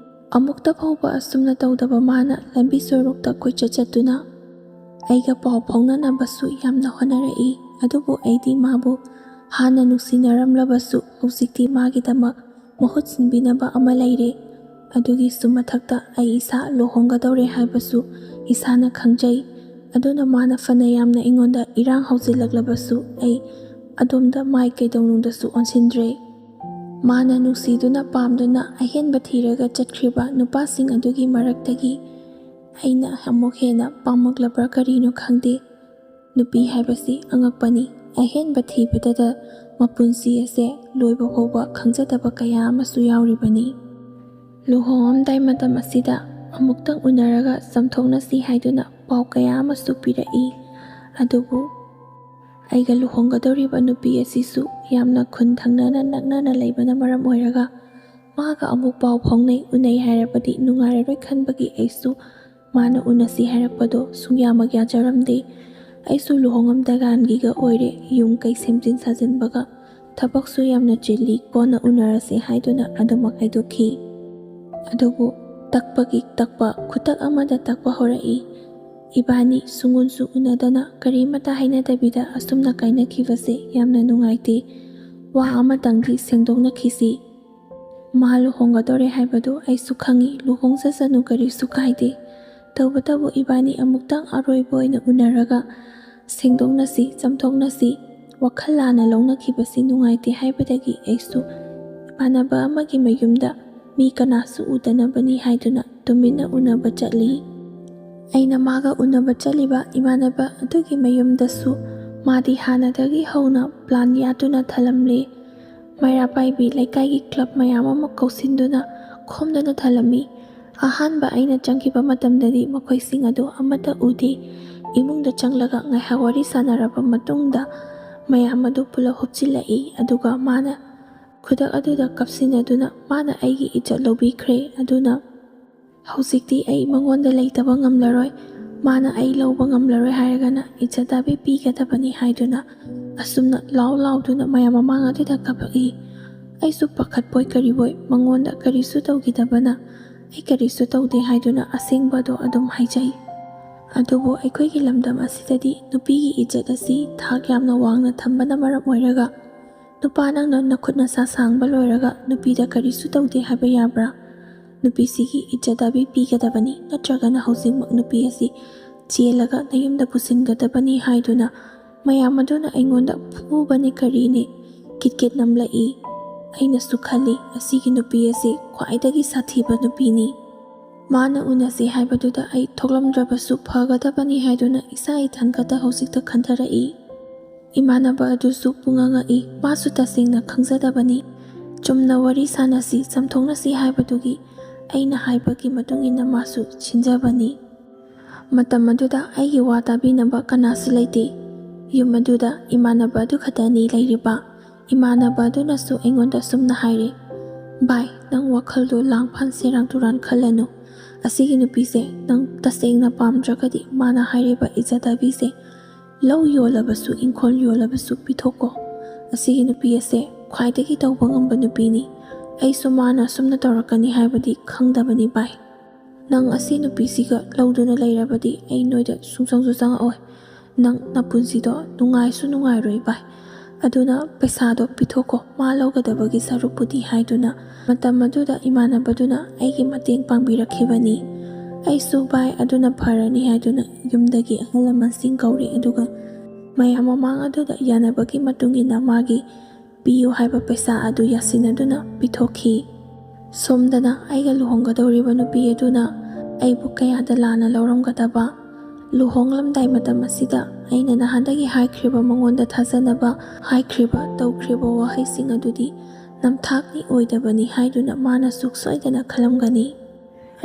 S1: ꯑꯃꯨꯛꯇ ꯐꯥꯎꯕ ꯑꯁꯨꯝꯅ ꯇꯧꯗꯕ ꯃꯥꯅ ꯂꯝꯕꯤ ꯁꯣꯔꯣꯛꯇ ꯀꯣꯏꯆꯠ ꯆꯠꯇꯨꯅ ꯑꯩꯒ ꯄꯥꯎ ꯐꯥꯎꯅꯅꯕꯁꯨ ꯌꯥꯝꯅ ꯍꯣꯠꯅꯔꯛꯏ꯫ ꯑꯗꯨꯕꯨ ꯑꯩꯗꯤ ꯃꯥꯕꯨ ꯍꯥꯟꯅ ꯅꯨꯡꯁꯤꯅꯔꯝꯂꯕꯁꯨ ꯍꯧꯖꯤꯛꯇꯤ ꯃꯥꯒꯤꯗꯃꯛ ꯃꯍꯨꯠ ꯁꯤꯟꯕꯤꯅꯕ ꯑꯃ ꯂꯩꯔꯦ꯫ ꯑꯗꯨꯒꯤꯁꯨ ꯃꯊꯛꯇ ꯑꯩ ꯏꯁꯥ ꯂꯨꯍꯣꯡꯒꯗꯧꯔꯦ ꯍꯥꯏꯕꯁꯨ ꯏꯁꯥꯅ ꯈꯪꯖꯩ꯫ ꯑꯗꯨꯅ ꯃꯥꯅ ꯐꯅ ꯌꯥꯝꯅ ꯑꯩꯉꯣꯟꯗ ꯏꯔꯥꯡ ꯍꯧꯖꯤꯜꯂꯛꯂꯕꯁꯨ ꯑꯩ ꯑꯗꯣꯝꯗ ꯃꯥꯏ ꯀꯩꯗꯧꯅꯨꯡꯗꯁꯨ ꯑꯣꯟꯁꯤꯟꯗ꯭ꯔꯦ꯫ ꯃꯥꯅ ꯅꯨꯡꯁꯤꯗꯨꯅ ꯄꯥꯝꯗꯨꯅ ꯑꯍꯦꯟꯕ ꯊꯤꯔꯒ ꯆꯠꯈ꯭ꯔꯤꯕ ꯅꯨꯄꯥꯁꯤꯡ ꯑꯗꯨꯒꯤ ꯃꯔꯛꯇꯒꯤ ꯑꯩꯅ ꯑꯃꯨꯛ ꯍꯦꯟꯅ ꯄꯥꯝꯃꯛꯂꯕ꯭ꯔꯥ ꯀꯔꯤꯅꯣ ꯈꯪꯗꯦ꯫ ꯅꯨꯄꯤ ꯍꯥꯏꯕꯁꯤ ꯑꯉꯛꯄꯅꯤ꯫ ꯑꯍꯦꯟꯕ ꯊꯤꯕꯗꯗ ꯃꯄꯨꯟꯁꯤ ꯑꯁꯦ ꯂꯣꯏꯕ ꯐꯥꯎꯕ ꯈꯪꯖꯗꯕ ꯀꯌꯥ ꯑꯃꯁꯨ ꯌꯥꯎꯔꯤꯕꯅꯤ꯫ ꯂꯨꯍꯣꯡꯉꯝꯗꯥꯏ ꯃꯇꯝ ꯑꯁꯤꯗ ꯑꯃꯨꯛꯇꯪ ꯎꯅꯔꯒ ꯆꯝꯊꯣꯛꯅꯁꯤ ꯍꯥꯏꯗꯨꯅ ꯄꯥꯎ ꯀꯌꯥ ꯑꯃꯁꯨ ꯄꯤꯔꯛꯏ꯫ ꯑꯗꯨꯕꯨ ꯑꯩꯒ ꯂꯨꯍꯣꯡꯒꯗꯧꯔꯤꯕ ꯅꯨꯄꯤ ꯑꯁꯤꯁꯨ ꯌꯥꯝꯅ ꯈꯨꯟ ꯊꯪꯅꯅ ꯅꯛꯅꯅ ꯂꯩꯕꯅ ꯃꯔꯝ ꯑꯣꯏꯔꯒ ꯃꯥꯒ ꯑꯃꯨꯛ ꯄꯥꯎ ꯐꯥꯎꯅꯩ ꯎꯅꯩ ꯍꯥꯏꯔꯕꯗꯤ ꯅꯨꯡꯉꯥꯏꯔꯔꯣꯏ ꯈꯟꯕꯒꯤ ꯑꯩꯁꯨ ꯃꯥꯅ ꯎꯅꯁꯤ ꯍꯥꯏꯔꯛꯄꯗꯣ ꯁꯨꯡꯌꯥꯃꯛ ꯌꯥꯖꯔꯝꯗꯦ꯫ ꯑꯩꯁꯨ ꯂꯨꯍꯣꯡꯉꯝꯗꯥꯏꯒꯤꯒ ꯑꯣꯏꯔꯦ ꯌꯨꯝ ꯀꯩ ꯁꯦꯝꯖꯤꯟ ꯁꯥꯖꯤꯟꯕꯒ ꯊꯕꯛꯁꯨ ꯌꯥꯝꯅ ꯆꯤꯜꯂꯤ, ꯀꯣꯟꯅ ꯎꯅꯔꯁꯤ ꯍꯥꯏꯗꯨꯅ ꯑꯗꯨꯃꯛ ꯍꯥꯏꯗꯣꯛꯈꯤ꯫ ꯑꯗꯨꯕꯨ ꯇꯛꯄꯒꯤ ꯇꯛꯄ ꯈꯨꯇꯛ ꯑꯃꯗ ꯇꯛꯄ ꯍꯧꯔꯛꯏ꯫ ꯏꯕꯥꯅꯤ ꯁꯨꯡꯎꯟꯁꯨ ꯎꯅꯗꯅ ꯀꯔꯤꯃꯇ ꯍꯥꯏꯅꯗꯕꯤꯗ ꯑꯁꯨꯝꯅ ꯀꯥꯏꯅꯈꯤꯕꯁꯦ ꯌꯥꯝꯅ ꯅꯨꯡꯉꯥꯏꯇꯦ꯫ ꯋꯥ ꯑꯃꯇꯪꯗꯤ ꯁꯦꯡꯗꯣꯛꯅꯈꯤꯁꯤ꯫ ꯃꯥ ꯂꯨꯍꯣꯡꯒꯗꯧꯔꯦ ꯍꯥꯏꯕꯗꯨ ꯑꯩꯁꯨ ꯈꯪꯉꯤ, ꯂꯨꯍꯣꯡꯖꯁꯅꯨ ꯀꯔꯤꯁꯨ ꯀꯥꯏꯗꯦ꯫ ꯇꯧꯕꯇꯕꯨ ꯏꯕꯥꯅꯤ ꯑꯃꯨꯛꯇꯪ ꯑꯔꯣꯏꯕ ꯑꯣꯏꯅ ꯎꯅꯔꯒ ꯁꯦꯡꯗꯣꯛꯅꯁꯤ, ꯆꯝꯊꯣꯛꯅꯁꯤ꯫ ꯋꯥꯈꯜ ꯂꯥꯟꯅ ꯂꯧꯅꯈꯤꯕꯁꯤ ꯅꯨꯡꯉꯥꯏꯇꯦ ꯍꯥꯏꯕꯗꯒꯤ ꯑꯩꯁꯨ ꯏꯃꯥꯟꯅꯕ ꯑꯃꯒꯤ ꯃꯌꯨꯝꯗ ꯃꯤ ꯀꯅꯥꯁꯨ ꯎꯗꯅꯕꯅꯤ ꯍꯥꯏꯗꯨꯅ ꯇꯨꯃꯤꯟꯅ ꯎꯅꯕ ꯆꯠꯂꯤ꯫ ꯑꯩꯅ ꯃꯥꯒ ꯎꯅꯕ ꯆꯠꯂꯤꯕ ꯏꯃꯥꯟꯅꯕ ꯑꯗꯨꯒꯤ ꯃꯌꯨꯝꯗꯁꯨ ꯃꯥꯗꯤ ꯍꯥꯟꯅꯗꯒꯤ ꯍꯧꯅ ꯄ꯭ꯂꯥꯟ ꯌꯥꯠꯇꯨꯅ ꯊꯜꯂꯝꯂꯦ꯫ ꯃꯩꯔꯥ ꯄꯥꯏꯕꯤ ꯂꯩꯀꯥꯏꯒꯤ ꯀ꯭ꯂꯕ ꯃꯌꯥꯝ ꯑꯃ ꯀꯧꯁꯤꯟꯗꯨꯅ ꯈꯣꯝꯗꯨꯅ ꯊꯜꯂꯝꯃꯤ꯫ ꯑꯍꯥꯟꯕ ꯑꯩꯅ ꯆꯪꯈꯤꯕ ꯃꯇꯝꯗꯗꯤ ꯃꯈꯣꯏꯁꯤꯡ ꯑꯗꯨ ꯑꯃꯠꯇ ꯎꯗꯦ꯫ ꯏꯃꯨꯡꯗ ꯆꯪꯂꯒ ꯉꯥꯏꯍꯥꯛ ꯋꯥꯔꯤ ꯁꯥꯟꯅꯔꯕ ꯃꯇꯨꯡꯗ ꯃꯌꯥꯝ ꯑꯗꯨ ꯄꯨꯂꯞ ꯍꯨꯞꯆꯤꯜꯂꯛꯏ꯫ ꯑꯗꯨꯒ ꯃꯥꯅ ꯈꯨꯗꯛ ꯑꯗꯨꯗ ꯀꯞꯁꯤꯟꯅꯗꯨꯅ ꯃꯥꯅ ꯑꯩꯒꯤ ꯏꯖꯠ ꯂꯧꯕꯤꯈ꯭ꯔꯦ꯫ ꯑꯗꯨꯅ ꯍꯧꯖꯤꯛꯇꯤ ꯑꯩ ꯃꯉꯣꯟꯗ ꯂꯩꯇꯕ ꯉꯝꯂꯔꯣꯏ, ꯃꯥꯅ ꯑꯩ ꯂꯧꯕ ꯉꯝꯂꯔꯣꯏ ꯍꯥꯏꯔꯒꯅ ꯏꯖꯠ ꯗꯥꯕꯤ ꯄꯤꯒꯗꯕꯅꯤ ꯍꯥꯏꯗꯨꯅ ꯑꯁꯨꯝꯅ ꯂꯥꯎꯗꯨꯅ ꯃꯌꯥꯝ ꯃꯃꯥꯡ ꯑꯗꯨꯗ ꯀꯞꯂꯛꯏ꯫ ꯑꯩꯁꯨ ꯄꯥꯈꯠꯄꯣꯏ ꯀꯔꯤꯕꯣꯏ ꯃꯉꯣꯟꯗ ꯀꯔꯤꯁꯨ ꯇꯧꯈꯤꯗꯕꯅ ꯑꯩ ꯀꯔꯤꯁꯨ ꯇꯧꯗꯦ ꯍꯥꯏꯗꯨꯅ ꯑꯁꯦꯡꯕꯗꯣ ꯑꯗꯨꯝ ꯍꯥꯏꯖꯩ꯫ ꯑꯗꯨꯕꯨ ꯑꯩꯈꯣꯏꯒꯤ ꯂꯝꯗꯝ ꯑꯁꯤꯗꯗꯤ ꯅꯨꯄꯤꯒꯤ ꯏꯖꯠ ꯑꯁꯤ ꯊꯥꯛ ꯌꯥꯝꯅ ꯋꯥꯡꯅ ꯊꯝꯕꯅ ꯃꯔꯝ ꯑꯣꯏꯔꯒ ꯅꯨꯄꯥ ꯅꯪꯅ ꯅꯈꯨꯠ ꯅꯁꯥ ꯁꯥꯡꯕ ꯂꯣꯏꯔꯒ ꯅꯨꯄꯤꯗ ꯀꯔꯤꯁꯨ ꯇꯧꯗꯦ ꯍꯥꯏꯕ ꯌꯥꯕ꯭ꯔꯥ? ꯅꯨꯄꯤꯁꯤꯒꯤ ꯏꯖꯠ ꯗꯥꯕꯤ ꯄꯤꯒꯗꯕꯅꯤ, ꯅꯠꯇ꯭ꯔꯒꯅ ꯍꯧꯖꯤꯛꯃꯛ ꯅꯨꯄꯤ ꯑꯁꯤ ꯆꯦꯜꯂꯒ ꯅꯌꯨꯝꯗ ꯄꯨꯁꯤꯟꯒꯗꯕꯅꯤ ꯍꯥꯏꯗꯨꯅ ꯃꯌꯥꯝ ꯑꯗꯨꯅ ꯑꯩꯉꯣꯟꯗ ꯐꯨꯕꯅꯤ ꯀꯔꯤꯅꯤ ꯀꯤꯠ ꯅꯝꯂꯛꯏ꯫ ꯑꯩꯅꯁꯨ ꯈꯜꯂꯤ ꯑꯁꯤꯒꯤ ꯅꯨꯄꯤ ꯑꯁꯤ ꯈ꯭ꯋꯥꯏꯗꯒꯤ ꯁꯥꯊꯤꯕ ꯅꯨꯄꯤꯅꯤ, ꯃꯥꯅ ꯎꯅꯁꯤ ꯍꯥꯏꯕꯗꯨꯗ ꯑꯩ ꯊꯣꯛꯂꯝꯗ꯭ꯔꯕꯁꯨ ꯐꯒꯗꯕꯅꯤ ꯍꯥꯏꯗꯨꯅ ꯏꯁꯥ ꯏꯊꯟꯈꯇ ꯍꯧꯖꯤꯛꯇ ꯈꯟꯊꯔꯛꯏ꯫ ꯏꯃꯥꯟꯅꯕ ꯑꯗꯨꯁꯨ ꯄꯨꯡꯉꯉꯛꯏ, ꯃꯥꯁꯨ ꯇꯁꯦꯡꯅ ꯈꯪꯖꯗꯕꯅꯤ꯫ ꯆꯨꯝꯅ ꯋꯥꯔꯤ ꯁꯥꯟꯅꯁꯤ, ꯆꯝꯊꯣꯛꯅꯁꯤ ꯍꯥꯏꯕꯗꯨꯒꯤ ꯑꯩꯅ ꯍꯥꯏꯕꯒꯤ ꯃꯇꯨꯡꯏꯟꯅ ꯃꯥꯁꯨ ꯁꯤꯟꯖꯕꯅꯤ꯫ ꯃꯇꯝ ꯑꯗꯨꯗ ꯑꯩꯒꯤ ꯋꯥ ꯇꯥꯕꯤꯅꯕ ꯀꯅꯥꯁꯨ ꯂꯩꯇꯦ꯫ ꯌꯨꯝ ꯑꯗꯨꯗ ꯏꯃꯥꯟꯅꯕ ꯑꯗꯨ ꯈꯛꯇꯅꯤ ꯂꯩꯔꯤꯕ꯫ ꯏꯃꯥꯟꯅꯕ ꯑꯗꯨꯅꯁꯨ ꯑꯩꯉꯣꯟꯗ ꯁꯨꯝꯅ ꯍꯥꯏꯔꯦ, ꯚꯥꯏ, ꯅꯪ ꯋꯥꯈꯜꯗꯨ ꯂꯥꯡꯐꯥꯟ ꯁꯦꯔꯥꯟ ꯇꯨꯔꯥꯟ ꯈꯜꯂꯅꯨ꯫ ꯑꯁꯤꯒꯤ ꯅꯨꯄꯤꯁꯦ ꯅꯪ ꯇꯁꯦꯡꯅ ꯄꯥꯝꯗ꯭ꯔꯒꯗꯤ ꯃꯥꯅ ꯍꯥꯏꯔꯤꯕ ꯏꯖꯠ ꯗꯥꯕꯤꯁꯦ ꯂꯧ ꯌꯣꯜꯂꯕꯁꯨ ꯏꯪꯈꯣꯜ ꯌꯣꯜꯂꯕꯁꯨ ꯄꯤꯊꯣꯛꯀꯣ꯫ ꯑꯁꯤꯒꯤ ꯅꯨꯄꯤ ꯑꯁꯦ ꯈ꯭ꯋꯥꯏꯗꯒꯤ ꯇꯧꯕ ꯉꯝꯕ ꯅꯨꯄꯤꯅꯤ꯫ ꯑꯩꯁꯨ ꯃꯥꯅ ꯁꯨꯝꯅ ꯇꯧꯔꯛꯀꯅꯤ ꯍꯥꯏꯕꯗꯤ ꯈꯪꯗꯕꯅꯤ ꯚꯥꯏ꯫ ꯅꯪ ꯑꯁꯤ ꯅꯨꯄꯤꯁꯤꯒ ꯂꯧꯗꯨꯅ ꯂꯩꯔꯕꯗꯤ ꯑꯩ ꯅꯣꯏꯗ ꯁꯨꯡꯆꯪꯁꯨ ꯆꯪꯉꯛꯑꯣꯏ꯫ ꯅꯪ ꯅꯄꯨꯟꯁꯤꯗꯣ ꯅꯨꯡꯉꯥꯏꯁꯨ ꯅꯨꯡꯉꯥꯏꯔꯣꯏ ꯚꯥꯏ꯫ ꯑꯗꯨꯅ ꯄꯩꯁꯥꯗꯣ ꯄꯤꯊꯣꯛꯀꯣ, ꯃꯥ ꯂꯧꯒꯗꯕꯒꯤ ꯁꯔꯨꯛꯄꯨꯗꯤ ꯍꯥꯏꯗꯨꯅ ꯃꯇꯝ ꯑꯗꯨꯗ ꯏꯃꯥꯟꯅꯕꯗꯨꯅ ꯑꯩꯒꯤ ꯃꯇꯦꯡ ꯄꯥꯡꯕꯤꯔꯛꯈꯤꯕꯅꯤ꯫ ꯑꯩꯁꯨ ꯚꯥꯏ ꯑꯗꯨꯅ ꯐꯔꯅꯤ ꯍꯥꯏꯗꯨꯅ ꯌꯨꯝꯗꯒꯤ ꯑꯍꯜ ꯂꯃꯟꯁꯤꯡ ꯀꯧꯔꯤ, ꯑꯗꯨꯒ ꯃꯌꯥꯝ ꯃꯃꯥꯡ ꯑꯗꯨꯗ ꯌꯥꯅꯕꯒꯤ ꯃꯇꯨꯡꯏꯟꯅ ꯃꯥꯒꯤ ꯄꯤꯌꯨ ꯍꯥꯏꯕ ꯄꯩꯁꯥ ꯑꯗꯨ ꯌꯥꯁꯤꯟꯅꯗꯨꯅ ꯄꯤꯊꯣꯛꯈꯤ꯫ ꯁꯣꯝꯗꯅ ꯑꯩꯒ ꯂꯨꯍꯣꯡꯒꯗꯧꯔꯤꯕ ꯅꯨꯄꯤ ꯑꯗꯨꯅ ꯑꯩꯕꯨ ꯀꯌꯥꯗ ꯂꯥꯟꯅ ꯂꯧꯔꯝꯒꯗꯕ꯫ ꯂꯨꯍꯣꯡꯂꯝꯗꯥꯏ ꯃꯇꯝ ꯑꯁꯤꯗ ꯑꯩꯅ ꯅꯍꯥꯟꯗꯒꯤ ꯍꯥꯏꯈ꯭ꯔꯤꯕ, ꯃꯉꯣꯟꯗ ꯊꯥꯖꯅꯕ ꯍꯥꯏꯈ꯭ꯔꯤꯕ, ꯇꯧꯈ꯭ꯔꯤꯕ ꯋꯥꯍꯩꯁꯤꯡ ꯑꯗꯨꯗꯤ ꯅꯝꯊꯥꯛꯅꯤ, ꯑꯣꯏꯗꯕꯅꯤ ꯍꯥꯏꯗꯨꯅ ꯃꯥꯅꯁꯨ ꯁꯣꯏꯗꯅ ꯈꯜꯂꯝꯒꯅꯤ꯫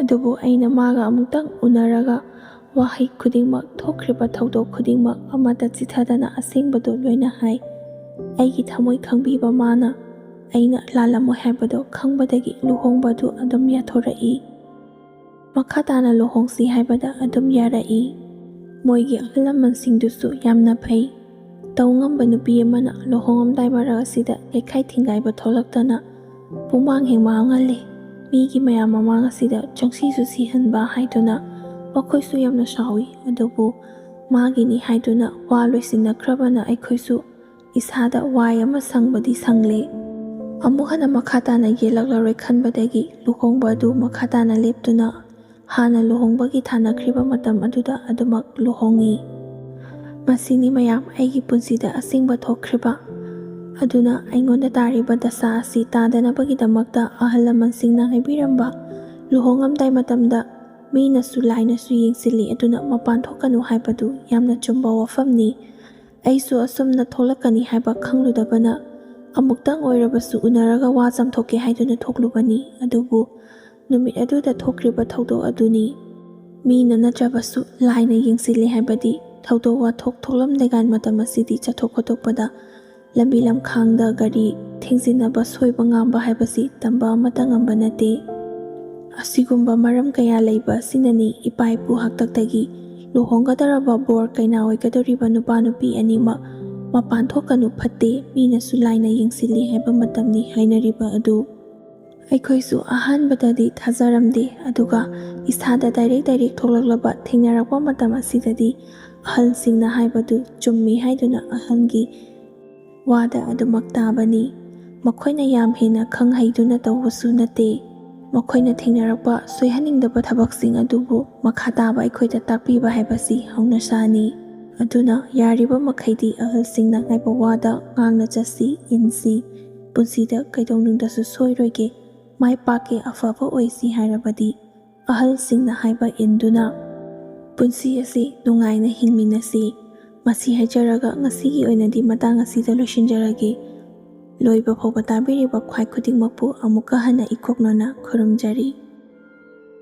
S1: ꯑꯗꯨꯕꯨ ꯑꯩꯅ ꯃꯥꯒ ꯑꯃꯨꯛꯇꯪ ꯎꯅꯔꯒ ꯋꯥꯍꯩ ꯈꯨꯗꯤꯡꯃꯛ, ꯊꯣꯛꯈ꯭ꯔꯤꯕ ꯊꯧꯗꯣꯛ ꯈꯨꯗꯤꯡꯃꯛ ꯑꯃꯠꯇ ꯆꯤꯊꯗꯅ ꯑꯁꯦꯡꯕꯗꯣ ꯂꯣꯏꯅ ꯍꯥꯏ꯫ ꯑꯩꯒꯤ ꯊꯃꯣꯏ ꯈꯪꯕꯤꯕ ꯃꯥꯅ ꯑꯩꯅ ꯂꯥꯜꯂꯝꯃꯣꯏ ꯍꯥꯏꯕꯗꯣ ꯈꯪꯕꯗꯒꯤ ꯂꯨꯍꯣꯡꯕ ꯑꯗꯨ ꯑꯗꯨꯝ ꯌꯥꯊꯣꯔꯛꯏ꯫ ꯃꯈꯥ ꯇꯥꯅ ꯂꯨꯍꯣꯡꯁꯤ ꯍꯥꯏꯕꯗ ꯑꯗꯨꯝ ꯌꯥꯔꯛꯏ꯫ ꯃꯣꯏꯒꯤ ꯑꯍꯜ ꯂꯃꯟꯁꯤꯡꯗꯨꯁꯨ ꯌꯥꯝꯅ ꯐꯩ꯫ ꯇꯧ ꯉꯝꯕ ꯅꯨꯄꯤ ꯑꯃꯅ ꯂꯨꯍꯣꯡꯉꯝꯗꯥꯏ ꯃꯔꯛ ꯑꯁꯤꯗ ꯂꯩꯈꯥꯏ ꯊꯤꯡꯒꯥꯏꯕ ꯊꯣꯛꯂꯛꯇꯅ ꯄꯨꯡꯃꯥꯡ ꯍꯦꯛ ꯃꯥꯡꯍꯜꯂꯤ꯫ ꯃꯤꯒꯤ ꯃꯌꯥꯝ ꯃꯃꯥꯡ ꯑꯁꯤꯗ ꯆꯪꯁꯤꯁꯨ ꯁꯤꯍꯟꯕ ꯍꯥꯏꯗꯨꯅ ꯃꯈꯣꯏꯁꯨ ꯌꯥꯝꯅ ꯁꯥꯎꯏ꯫ ꯑꯗꯨꯕꯨ ꯃꯥꯒꯤꯅꯤ ꯍꯥꯏꯗꯨꯅ ꯋꯥ ꯂꯣꯏꯁꯤꯟꯅꯈ꯭ꯔꯕꯅ ꯑꯩꯈꯣꯏꯁꯨ ꯏꯁꯥꯗ ꯋꯥꯏ ꯑꯃ ꯁꯪꯕꯗꯤ ꯁꯪꯂꯦ꯫ ꯑꯃꯨꯛ ꯍꯟꯅ ꯃꯈꯥ ꯇꯥꯅ ꯌꯦꯜꯂꯛꯂꯔꯣꯏ ꯈꯟꯕꯗꯒꯤ ꯂꯨꯍꯣꯡꯕ ꯑꯗꯨ ꯃꯈꯥ ꯇꯥꯅ ꯂꯦꯞꯇꯨꯅ ꯍꯥꯟꯅ ꯂꯨꯍꯣꯡꯕꯒꯤ ꯊꯥꯅꯈ꯭ꯔꯤꯕ ꯃꯇꯝ ꯑꯗꯨꯗ ꯑꯗꯨꯃꯛ ꯂꯨꯍꯣꯡꯉꯤ꯫ ꯃꯁꯤꯅꯤ ꯃꯌꯥꯝ ꯑꯩꯒꯤ ꯄꯨꯟꯁꯤꯗ ꯑꯁꯦꯡꯕ ꯊꯣꯛꯈ꯭ꯔꯤꯕ꯫ ꯑꯗꯨꯅ ꯑꯩꯉꯣꯟꯗ ꯇꯥꯔꯤꯕ ꯗꯁꯥ ꯑꯁꯤ ꯇꯥꯗꯅꯕꯒꯤꯗꯃꯛꯇ ꯑꯍꯜ ꯂꯃꯟꯁꯤꯡꯅ ꯍꯥꯏꯕꯤꯔꯝꯕ, ꯂꯨꯍꯣꯡꯉꯝꯗꯥꯏ ꯃꯇꯝꯗ ꯃꯤꯅꯁꯨ ꯂꯥꯏꯅꯁꯨ ꯌꯦꯡꯁꯤꯜꯂꯤ, ꯑꯗꯨꯅ ꯃꯄꯥꯟ ꯊꯣꯛꯀꯅꯨ ꯍꯥꯏꯕꯗꯨ ꯌꯥꯝꯅ ꯆꯨꯝꯕ ꯋꯥꯐꯝꯅꯤ꯫ ꯑꯩꯁꯨ ꯑꯁꯨꯝꯅ ꯊꯣꯛꯂꯛꯀꯅꯤ ꯍꯥꯏꯕ ꯈꯪꯂꯨꯗꯕꯅ ꯑꯃꯨꯛꯇꯪ ꯑꯣꯏꯔꯕꯁꯨ ꯎꯅꯔꯒ ꯋꯥ ꯆꯝꯊꯣꯛꯀꯦ ꯍꯥꯏꯗꯨꯅ ꯊꯣꯛꯂꯨꯕꯅꯤ꯫ ꯑꯗꯨꯕꯨ ꯅꯨꯃꯤꯠ ꯑꯗꯨꯗ ꯊꯣꯛꯈ꯭ꯔꯤꯕ ꯊꯧꯗꯣꯛ ꯑꯗꯨꯅꯤ, ꯃꯤꯅ ꯅꯠꯇ꯭ꯔꯕꯁꯨ ꯂꯥꯏꯅ ꯌꯦꯡꯁꯤꯜꯂꯤ ꯍꯥꯏꯕꯗꯤ ꯊꯧꯗꯣꯛ ꯋꯥꯊꯣꯛ ꯊꯣꯛꯂꯝꯗꯥꯏ ꯃꯇꯝ ꯑꯁꯤꯗꯤ ꯆꯠꯊꯣꯛ ꯈꯣꯠꯇꯣꯛꯄꯗ ꯂꯝꯕꯤ ꯂꯝꯈꯥꯡꯗ ꯒꯥꯔꯤ ꯊꯦꯡꯖꯤꯟꯅꯕ, ꯁꯣꯏꯕ ꯉꯥꯝꯕ ꯍꯥꯏꯕꯁꯤ ꯇꯝꯕ ꯑꯃꯠꯇ ꯉꯝꯕ ꯅꯠꯇꯦ꯫ ꯑꯁꯤꯒꯨꯝꯕ ꯃꯔꯝ ꯀꯌꯥ ꯂꯩꯕ ꯑꯁꯤꯅꯅꯤ ꯏꯄꯥ ꯏꯄꯨ ꯍꯥꯛꯇꯛꯇꯒꯤ ꯂꯨꯍꯣꯡꯒꯗꯧꯔꯕ ꯕꯣꯔ ꯀꯩꯅꯥ ꯑꯣꯏꯒꯗꯧꯔꯤꯕ ꯅꯨꯄꯥ ꯅꯨꯄꯤ ꯑꯅꯤꯃꯛ ꯃꯄꯥꯟ ꯊꯣꯛꯀꯅꯨ, ꯐꯠꯇꯦ, ꯃꯤꯅꯁꯨ ꯂꯥꯏꯅ ꯌꯦꯡꯁꯤꯜꯂꯤ ꯍꯥꯏꯕ ꯃꯇꯝꯅꯤ ꯍꯥꯏꯅꯔꯤꯕ ꯑꯗꯨ ꯑꯩꯈꯣꯏꯁꯨ ꯑꯍꯥꯟꯕꯗꯗꯤ ꯊꯥꯖꯔꯝꯗꯦ꯫ ꯑꯗꯨꯒ ꯏꯁꯥꯗ ꯗꯥꯏꯔꯦꯛ ꯊꯣꯛꯂꯛꯂꯕ, ꯊꯦꯡꯅꯔꯛꯄ ꯃꯇꯝ ꯑꯁꯤꯗꯗꯤ ꯑꯍꯜꯁꯤꯡꯅ ꯍꯥꯏꯕꯗꯨ ꯆꯨꯝꯃꯤ ꯍꯥꯏꯗꯨꯅ ꯑꯍꯜꯒꯤ ꯋꯥꯗ ꯑꯗꯨꯃꯛ ꯇꯥꯕꯅꯤ꯫ ꯃꯈꯣꯏꯅ ꯌꯥꯝ ꯍꯦꯟꯅ ꯈꯪ ꯍꯩꯗꯨꯅ ꯇꯧꯕꯁꯨ ꯅꯠꯇꯦ꯫ ꯃꯈꯣꯏꯅ ꯊꯦꯡꯅꯔꯛꯄ ꯁꯣꯏꯍꯟꯅꯤꯡꯗꯕ ꯊꯕꯛꯁꯤꯡ ꯑꯗꯨꯕꯨ ꯃꯈꯥ ꯇꯥꯕ ꯑꯩꯈꯣꯏꯗ ꯇꯥꯛꯄꯤꯕ ꯍꯥꯏꯕꯁꯤ ꯍꯧꯅꯁꯥꯅꯤ꯫ ꯑꯗꯨꯅ ꯌꯥꯔꯤꯕ ꯃꯈꯩꯗꯤ ꯑꯍꯜꯁꯤꯡꯅ ꯍꯥꯏꯕ ꯋꯥꯗ ꯉꯥꯡꯅ ꯆꯠꯁꯤ, ꯏꯟꯁꯤ, ꯄꯨꯟꯁꯤꯗ ꯀꯩꯗꯧꯅꯨꯡꯗꯁꯨ ꯁꯣꯏꯔꯣꯏꯒꯦ, ꯃꯥꯏ ꯄꯥꯛꯀꯦ, ꯑꯐꯕ ꯑꯣꯏꯁꯤ ꯍꯥꯏꯔꯕꯗꯤ ꯑꯍꯜꯁꯤꯡꯅ ꯍꯥꯏꯕ ꯏꯟꯗꯨꯅ ꯄꯨꯟꯁꯤ ꯑꯁꯤ ꯅꯨꯡꯉꯥꯏꯅ ꯍꯤꯡꯃꯤꯟꯅꯁꯤ꯫ ꯃꯁꯤ ꯍꯥꯏꯖꯔꯒ ꯉꯁꯤꯒꯤ ꯑꯣꯏꯅꯗꯤ ꯃꯇꯥꯡ ꯑꯁꯤꯗ ꯂꯣꯏꯁꯤꯟꯖꯔꯒꯦ꯫ ꯂꯣꯏꯕ ꯐꯥꯎꯕ ꯇꯥꯕꯤꯔꯤꯕ ꯈ꯭ꯋꯥꯏ ꯈꯨꯗꯤꯡꯃꯛꯄꯨ ꯑꯃꯨꯛꯀ ꯍꯟꯅ ꯏꯀꯣꯛꯅꯅ ꯈꯨꯔꯨꯝꯖꯔꯤ꯫